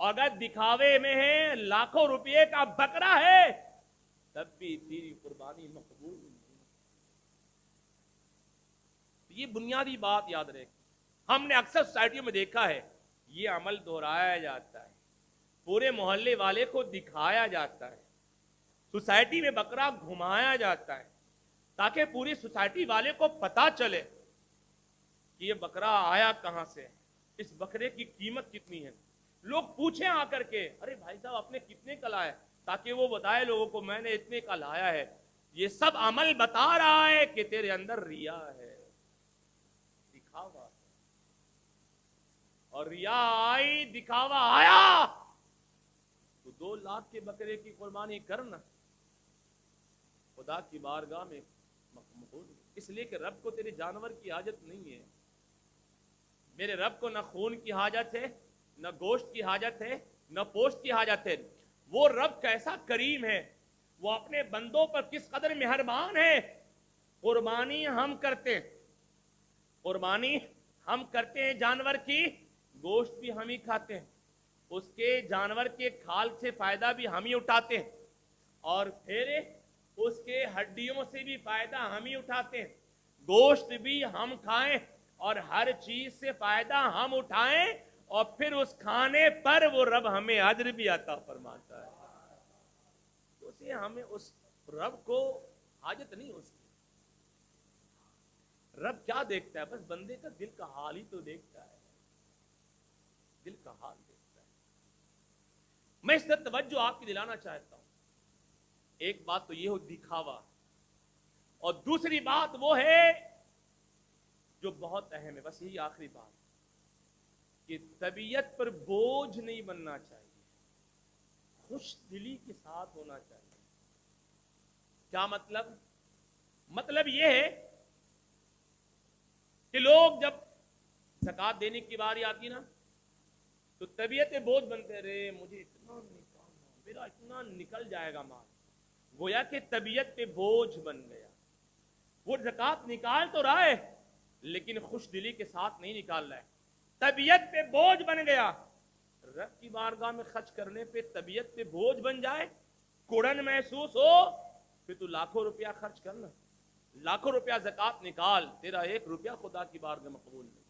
C: अगर दिखावे में है, लाखों रुपए का बकरा है, तब भी तेरी कुर्बानी मकबूल नहीं। ये बुनियादी बात याद रहे। हमने अक्सर सोसाइटियों में देखा है ये अमल दोहराया जाता है, पूरे मोहल्ले वाले को दिखाया जाता है, सोसाइटी में बकरा घुमाया जाता है ताकि पूरी सोसाइटी वाले को पता चले कि ये बकरा आया कहां से, इस बकरे की कीमत कितनी है। लोग पूछें आकर के, अरे भाई साहब आपने कितने का लाया, ताकि वो बताए लोगों को मैंने इतने का लाया है। ये सब अमल बता रहा है कि तेरे अंदर रिया है, दिखावा। और रिया आई, दिखावा आया तो 2 लाख के बकरे की कुर्बानी करना खुदा की बारगाह में मकबूल, इसलिए कि रब को तेरे जानवर की हाजत नहीं है। मेरे रब को न खून की हाजत है, न गोश्त की हाजत है, न पोस्ट की हाजत है। वो रब कैसा करीम है, वो अपने बंदों पर किस कदर मेहरबान है। कुर्बानी हम करते हैं, कुर्बानी हम करते हैं, जानवर की गोश्त भी हम ही खाते हैं, उसके जानवर के खाल से फायदा भी हम ही उठाते हैं, और फिर उसके हड्डियों से भी फायदा हम ही उठाते हैं। गोश्त भी हम खाएं और हर चीज से फायदा हम उठाएं, और फिर उस खाने पर वो रब हमें अज्र भी अता फरमाता है। उसे हमें उस रब को हाजत नहीं उसकी। रब क्या देखता है? बस बंदे का दिल का हाल ही तो देखता है, दिल का हाल देखता है। मैं इस तरफ तवज्जो आपकी दिलाना चाहता हूं। एक बात तो ये हो दिखावा, और दूसरी बात वो है जो बहुत अहम है, बस यही आखिरी बात, कि तबीयत पर बोझ नहीं बनना चाहिए, खुश दिली के साथ होना चाहिए। क्या मतलब? मतलब ये है कि लोग जब ज़कात देने की बारी आती ना, तो तबीयत बोझ बनते रहे, मुझे इतना निकालना, मेरा इतना निकल जाएगा माल, गोया कि तबीयत पे बोझ बन गया। वो ज़कात निकाल तो रहा है लेकिन खुश दिली के साथ नहीं निकाल रहा है, तबीयत पे बोझ बन गया। रब की बारगाह में खर्च करने पे तबीयत पे बोझ बन जाए, कुड़न महसूस हो, फिर तू लाखों रुपया खर्च करना, लाखों रुपया ज़कात निकाल, तेरा 1 रुपया खुदा की बारगाह में कबूल नहीं।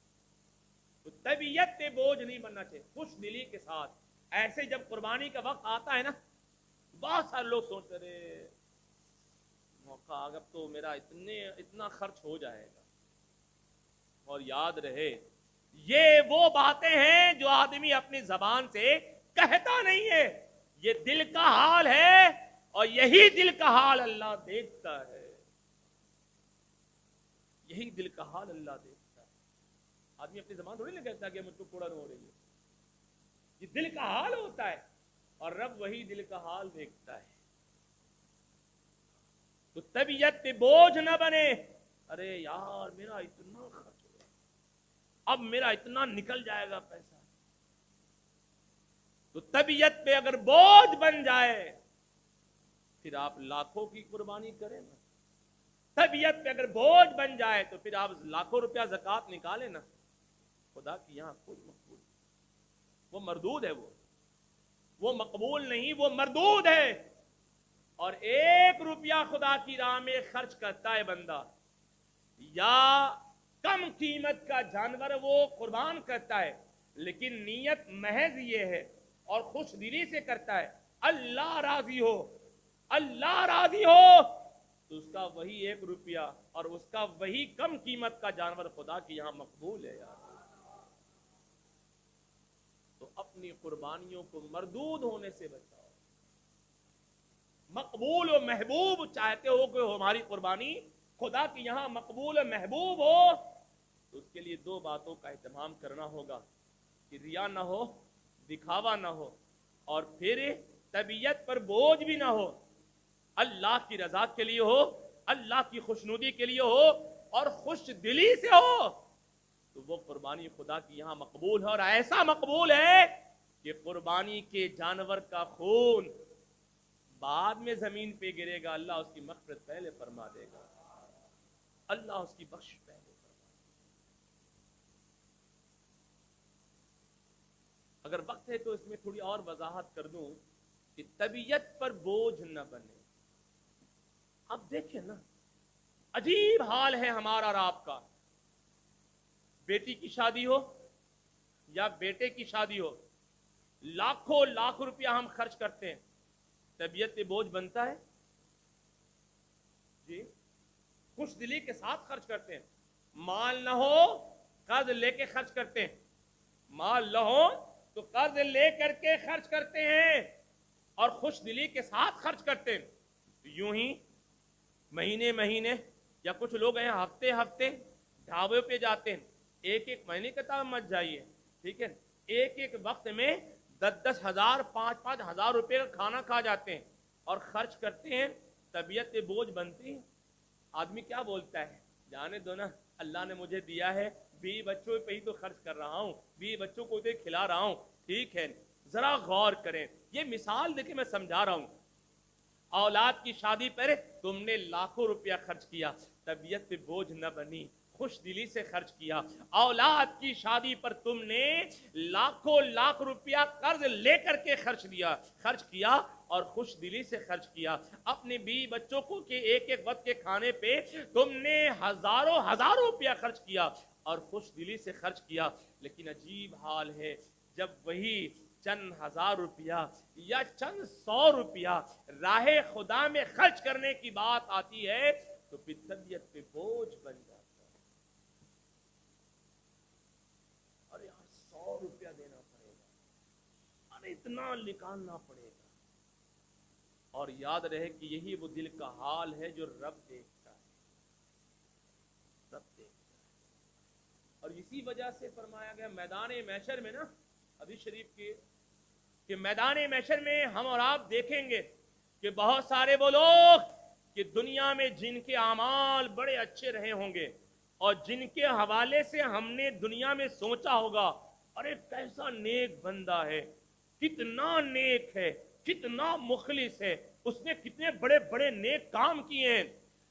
C: तो तबीयत पे बोझ नहीं बनना चाहिए, खुश दिली के साथ। ऐसे जब कुर्बानी का वक्त आता है ना, बहुत सारे लोग सोचते रहे मौका आ गया तो मेरा इतना खर्च हो जाएगा। और याद रहे, ये वो बातें हैं जो आदमी अपनी जबान से कहता नहीं है, ये दिल का हाल है, और यही दिल का हाल अल्लाह देखता है, यही दिल का हाल अल्लाह देखता है। आदमी अपनी जबान थोड़ी नहीं कहता कि मुझको कुड़न हो रही है, ये दिल का हाल होता है, और रब वही दिल का हाल देखता है। तो तबीयत पे बोझ न बने, अरे यार मेरा इतना खर्च हो गया, अब मेरा इतना निकल जाएगा पैसा। तो तबीयत पे अगर बोझ बन जाए, फिर आप लाखों की कुर्बानी करें ना। तबीयत पे अगर बोझ बन जाए तो फिर आप लाखों रुपया ज़कात निकालें ना, खुदा की यहां कोई मकबूल, वो मरदूद है, वो मकबूल नहीं, वो मरदूद है। और 1 रुपया खुदा की राह में खर्च करता है बंदा, या कम कीमत का जानवर वो कुर्बान करता है, लेकिन नीयत महज ये है और खुश दिली से करता है, अल्लाह राजी हो, अल्लाह राजी हो, तो उसका वही 1 रुपया और उसका वही कम कीमत का जानवर खुदा की यहां मकबूल है यार। तो अपनी कुर्बानियों को मरदूद होने से बचाओ। मकबूल और महबूब चाहते हो कि हमारी कुर्बानी खुदा की यहां मकबूल और महबूब हो, तो उसके लिए 2 बातों का एहतमाम करना होगा कि रिया ना हो, दिखावा ना हो, और फिर तबीयत पर बोझ भी ना हो, अल्लाह की रजा के लिए हो, अल्लाह की खुशनुदी के लिए हो, और खुश दिली से हो, तो वो कुर्बानी खुदा की यहां मकबूल है। और ऐसा मकबूल है कि कुर्बानी के जानवर का खून बाद में जमीन पे गिरेगा, अल्लाह उसकी मग़फ़िरत पहले फरमा देगा, अल्लाह उसकी बख्श पहले फरमा देगा। अगर वक्त है तो इसमें थोड़ी और वजाहत कर दूं कि तबीयत पर बोझ न बने। अब देखिए ना, अजीब हाल है हमारा और आपका, बेटी की शादी हो या बेटे की शादी हो, लाखों लाख रुपया हम खर्च करते हैं, तबीयत पे बोझ बनता है जी? खुश दिली के साथ खर्च करते हैं, माल ना हो कर्ज लेके खर्च करते हैं, माल ना हो तो कर्ज लेकर के खर्च करते हैं, और खुश दिली के साथ खर्च करते हैं। यूं ही महीने महीने, या कुछ लोग हैं हफ्ते हफ्ते ढाबे पे जाते हैं, 1-1 महीने के तब मत जाइए, ठीक है, 1-1 वक्त में 10-10 हजार 5-5 हजार रुपए का खाना खा जाते हैं और खर्च करते हैं, तबीयत पे बोझ बनती है। आदमी क्या बोलता है, जाने दो ना, अल्लाह ने मुझे दिया है, 20 बच्चों पे ही तो खर्च कर रहा हूँ, 20 बच्चों को तो खिला रहा हूँ, ठीक है। जरा गौर करें, ये मिसाल देखिए मैं समझा रहा हूँ। औलाद की शादी पर तुमने लाखों रुपया खर्च किया, तबीयत पे बोझ न बनी, खुश दिली से खर्च किया। औलाद की शादी पर तुमने लाखों लाख रुपया कर्ज लेकर के खर्च किया और खुश दिली से खर्च किया। अपने बीवी बच्चों को के एक एक वक्त के खाने पे तुमने हजारों रुपया खर्च किया और खुश दिली से खर्च किया। लेकिन अजीब हाल है, जब वही चंद हजार रुपया या चंद 100 रुपया राहे खुदा में खर्च करने की बात आती है तो फिर तबीयत पे बोझ बन जाता है। अरे यार 100 रुपया देना पड़ेगा, अरे इतना निकालना पड़ेगा। और याद रहे कि यही वो दिल का हाल है जो रब देखता है, रब देखता है। और इसी वजह से फरमाया गया मैदान महशर में ना, हदीस शरीफ की कि मैदान महशर में हम और आप देखेंगे कि बहुत सारे वो लोग कि दुनिया में जिनके आमाल बड़े अच्छे रहे होंगे और जिनके हवाले से हमने दुनिया में सोचा होगा अरे कैसा नेक बंदा है, कितना नेक है, कितना मुखलिस है, उसने कितने बड़े बड़े नेक काम किए हैं।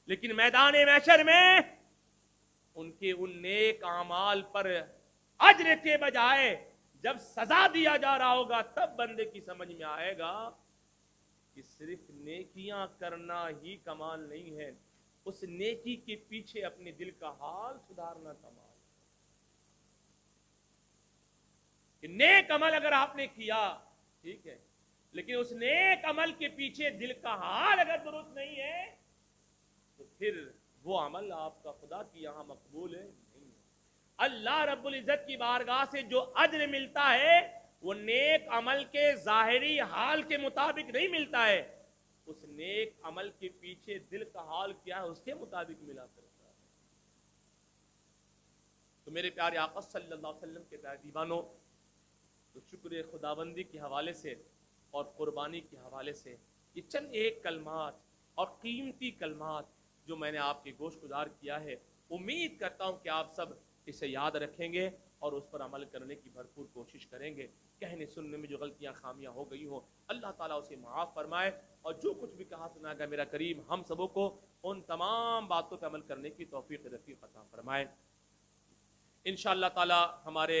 C: लेकिन मैदान महशर में उनके उन नेक आमाल पर अज्र के बजाय जब सजा दिया जा रहा होगा तब बंदे की समझ में आएगा कि सिर्फ नेकियां करना ही कमाल नहीं है, उस नेकी के पीछे अपने दिल का हाल सुधारना कमाल है। नेक अमल अगर आपने किया ठीक है, लेकिन उस नेक अमल के पीछे दिल का हाल अगर दुरुस्त नहीं है तो फिर वो अमल आपका खुदा की यहां मकबूल है नहीं। अल्लाह रब्बुल इज्जत की बारगाह से जो अज्र मिलता है वो नेक अमल के जाहिरी हाल के मुताबिक नहीं मिलता है, उस नेक अमल के पीछे दिल का हाल क्या है उसके मुताबिक मिला करता है। तो मेरे प्यारे आका सल्लल्लाहु अलैहि वसल्लम के प्यारे दीवानों, तो शुक्र खुदाबंदी के हवाले से और कुर्बानी के हवाले से ये चंद एक कलमात और कीमती कलमात जो मैंने आपके गोश गुजार किया है, उम्मीद करता हूं कि आप सब इसे याद रखेंगे और उस पर अमल करने की भरपूर कोशिश करेंगे। कहने सुनने में जो गलतियां खामियां हो गई हो अल्लाह ताला उसे माफ़ फरमाए, और जो कुछ भी कहा सुना गया मेरा करीम हम सबों को उन तमाम बातों पर अमल करने की तौफीक रफ़ीक अता फरमाए। इंशाअल्लाह ताला हमारे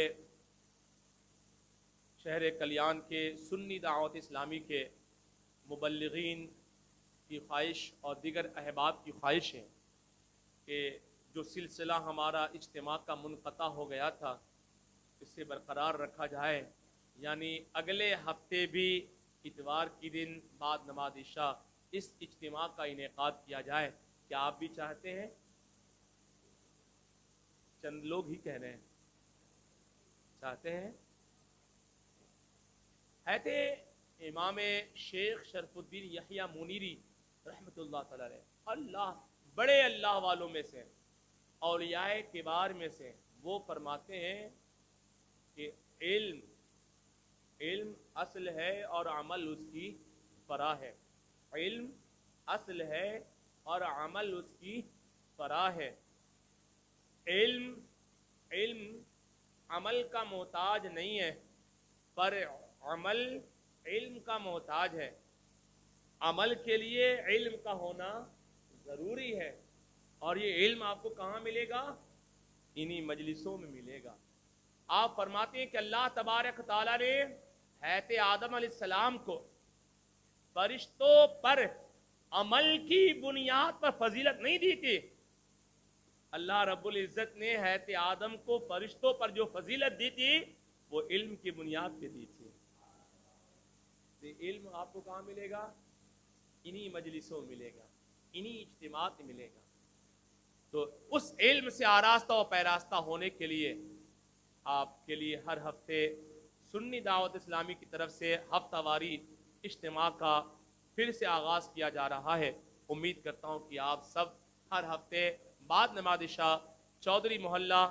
C: शहर कल्याण के सुन्नी दावत इस्लामी के मुबल्लिगीन की ख्वाहिश और दीगर अहबाब की ख्वाहिश है कि जो सिलसिला हमारा इज्तिमा का मुनक़ता हो गया था इससे बरकरार रखा जाए, यानी अगले हफ्ते भी इतवार की दिन बाद नमाज इशा इस इज्तिमा का इनेकाद किया जाए। क्या आप भी चाहते हैं? चंद लोग ही कह रहे हैं चाहते हैं। हैते इमाम शेख शरफुद्दीन यहिया मुनीरी रहमतुल्लाह तआला अलैह, अल्लाह बड़े अल्लाह वालों में से औलियाए किबार में से, वो फरमाते हैं कि इल्म असल है और अमल उसकी फरा है। इल्म असल है और अमल उसकी फरा है। इल्म अमल का मोहताज नहीं है, पर अमल इल्म का मोहताज है। अमल के लिए इल्म का होना ज़रूरी है, और ये इल्म आपको कहाँ मिलेगा? इन्हीं मजलिसों में मिलेगा। आप फरमाते हैं कि अल्लाह तबारक तआला ने हैते आदम अलैहिस्सलाम को फरिश्तों पर अमल की बुनियाद पर फजीलत नहीं दी थी। अल्लाह रब्बुल इज्जत ने हैते आदम को फरिश्तों पर जो फजीलत दी थी वो इल्म की बुनियाद पे दी थी। तो इल्म आपको कहाँ मिलेगा? इन्हीं मजलिसों में मिलेगा, इन्हीं इज्तिमात में मिलेगा। तो उस इल्म से आरास्ता और पैरास्ता होने के लिए आपके लिए हर हफ्ते सुन्नी दावत इस्लामी की तरफ से हफ्तावारी इज्तिमा का फिर से आगाज़ किया जा रहा है। उम्मीद करता हूँ कि आप सब हर हफ्ते बाद नमाज इशा चौधरी मोहल्ला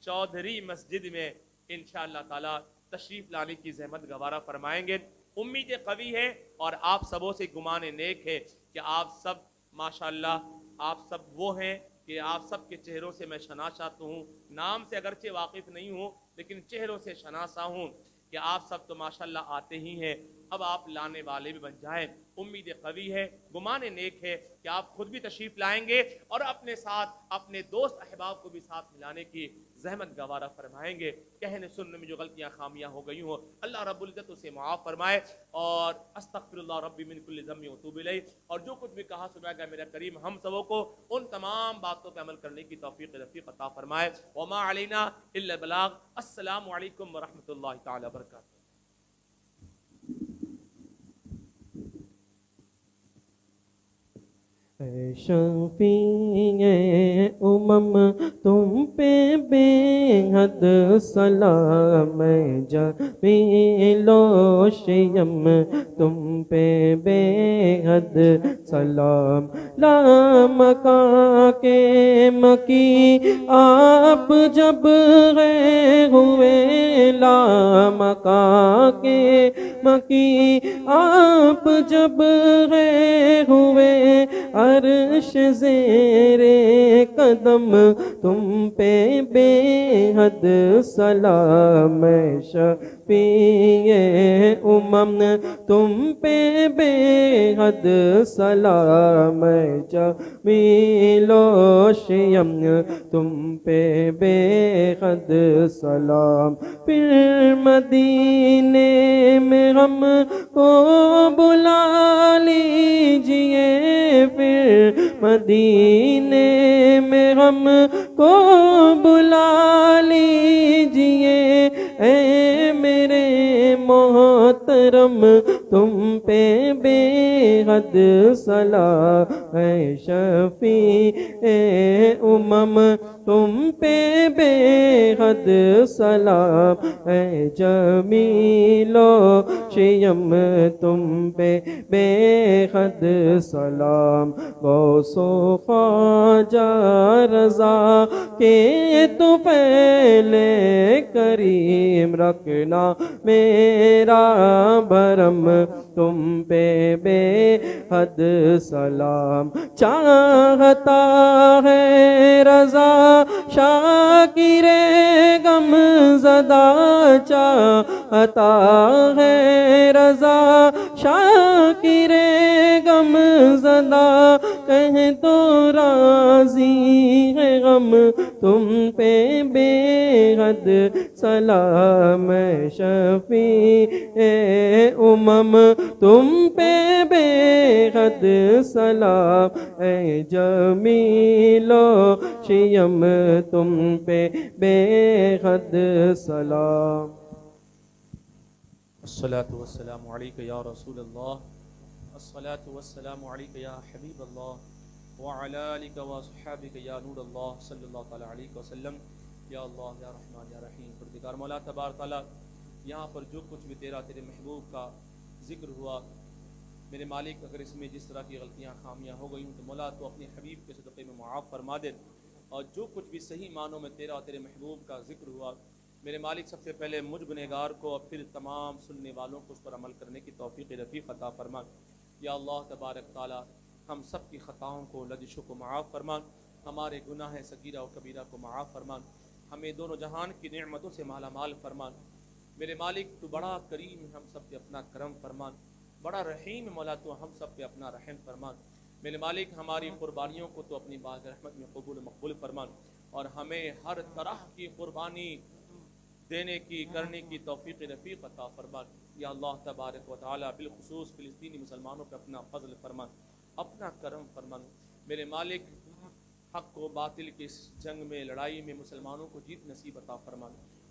C: चौधरी मस्जिद में इंशाअल्लाह ताला तशरीफ़ लाने की ज़हमत गवारा फरमाएंगे। उम्मीद कवी है और आप सबों से गुमान नेक है कि आप सब माशाअल्लाह आप सब वो हैं कि आप सब के चेहरों से मैं शनासात हूँ। नाम से अगरचे वाकिफ़ नहीं हूँ लेकिन चेहरों से शनासा हूँ कि आप सब तो माशाअल्लाह आते ही हैं। اب آپ لانے والے بھی بن جائیں۔ امید قوی ہے، گمان نیک ہے کہ آپ خود بھی تشریف لائیں گے اور اپنے ساتھ اپنے دوست احباب کو بھی ساتھ ملانے کی زحمت گوارہ فرمائیں گے۔ کہنے سننے میں جو غلطیاں خامیاں ہو گئی ہوں اللہ رب العزت اسے معاف فرمائے، اور استغفر اللہ ربی من کل ذنب واتوب الیہ، اور جو کچھ بھی کہا سنا گیا میرا کریم ہم سبوں کو ان تمام باتوں پہ عمل کرنے کی توفیق رفیق عطا فرمائے۔ وما علینا الا البلاغ۔ السلام علیکم ورحمۃ اللہ تعالی وبرکاتہ۔
B: اے شفیع امم تم پہ بے حد سلام، جمیل و شیم تم پہ بے حد سلام، لامکاں کے مکی آپ جب گئے ہوئے، لامکاں کے مکی آپ جب گئے ہوئے، عرش زیر قدم تم پہ بے حد سلام، شفیع امم تم پہ بے حد سلام، جمیل و شیم تم پہ بے حد سلام۔ پھر مدینے میں ہم کو بلا لیجئے، پھر مدینے میں ہم کو بلا لیجئے، اے میرے محترم تم پہ بے حد سلام، اے شفیع امم تم پہ بے حد سلام، اے جمیل و شیم تم پہ بے حد سلام۔ غوث و خواجہ رضا کے تو پہلے کریم رکھنا میرا بھرم تم پہ بے حد سلام۔ چاہتا ہے رضا شاکر غم زدہ، چاہتا ہے رضا شاکر غم زدہ، کہیں تو راضی ہے غم تم پہ بے حد سلام، شفیع امم تم پہ بے حد سلام، اے جمیل و شیم تم پہ بے حد سلام۔
C: الصلاة والسلام علیک یا رسول اللہ، الصلاة والسلام علیک یا حبیب اللہ، وعلی آلک واصحابک یا نور اللہ، صلی اللہ تعالی علیہ وسلم۔ یا اللہ یا رحمان یا رحیم، پروردگار مولا تبارک تعالی یہاں پر جو کچھ بھی تیرے محبوب کا ذکر ہوا میرے مالک، اگر اس میں جس طرح کی غلطیاں خامیاں ہو گئی ہوں تو مولا تو اپنے حبیب کے صدقے میں معاف فرما دے، اور جو کچھ بھی صحیح معنوں میں تیرا اور تیرے محبوب کا ذکر ہوا میرے مالک سب سے پہلے مجھ گنہگار کو اور پھر تمام سننے والوں کو اس پر عمل کرنے کی توفیق رفیق عطا فرما۔ یا اللہ تبارک تعالی ہم سب کی خطاؤں کو لغزشوں کو معاف فرما، ہمارے گناہ صغیرہ و کبیرہ کو معاف فرما، ہمیں دونوں جہان کی نعمتوں سے مالا مال فرما۔ میرے مالک تو بڑا کریم ہے، ہم سب پہ اپنا کرم فرما، بڑا رحیم مولا تو ہم سب پہ اپنا رحم فرما۔ میرے مالک ہماری قربانیوں کو تو اپنی باز رحمت میں قبول مقبول فرما، اور ہمیں ہر طرح کی قربانی دینے کی کرنے کی توفیق رفیق عطا فرما۔ یا اللہ تبارک و تعالی بالخصوص فلسطینی مسلمانوں پہ اپنا فضل فرما، اپنا کرم فرما۔ میرے مالک حق و باطل کی اس جنگ میں لڑائی میں مسلمانوں کو جیت نصیب عطا فرما،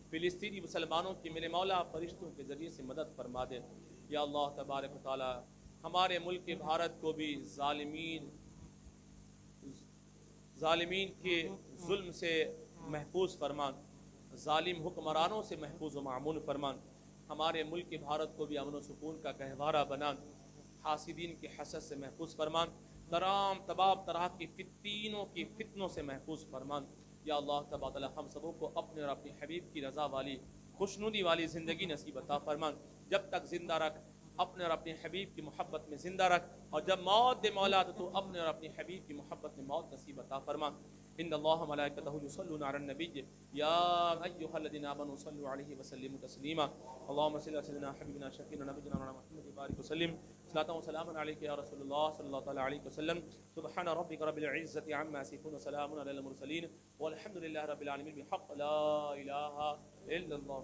C: فلسطینی مسلمانوں کی میرے مولا فرشتوں کے ذریعے سے مدد فرما دے۔ یا اللہ تبارک و تعالی ہمارے ملک بھارت کو بھی ظالمین کے ظلم سے محفوظ فرما، ظالم حکمرانوں سے محفوظ و معمون فرما، ہمارے ملک بھارت کو بھی امن و سکون کا گہوارہ بنا، حاسدین کے حسد سے محفوظ فرما، تمام طرح کی تینوں کی فتنوں سے محفوظ فرما۔ یا اللہ تبارک تعالی ہم سبوں کو اپنے اور اپنے حبیب کی رضا والی خوشنودی والی زندگی نصیب عطا فرما، جب تک زندہ رکھ اپنے اور اپنے حبیب کی محبت میں زندہ رکھ، اور جب موت دے مولا تو اپنے اور اپنے حبیب کی محبت میں موت نصیب عطا فرما۔ ان اللہ ملائکتہ یصلون علی النبی یا ایھا الذین آمنوا صلوا علیہ وسلموا تسلیما۔ اللهم صل علی سیدنا حبیبنا شفیعنا نبینا محمد وسلم صلاۃ و سلام علیک یا رسول اللہ صلی اللہ تعالی علیہ وسلم سبحان ربک رب العزۃ عما یصفون وسلام علی المرسلین والحمد للہ رب العالمین بحق لا الہ الا اللہ.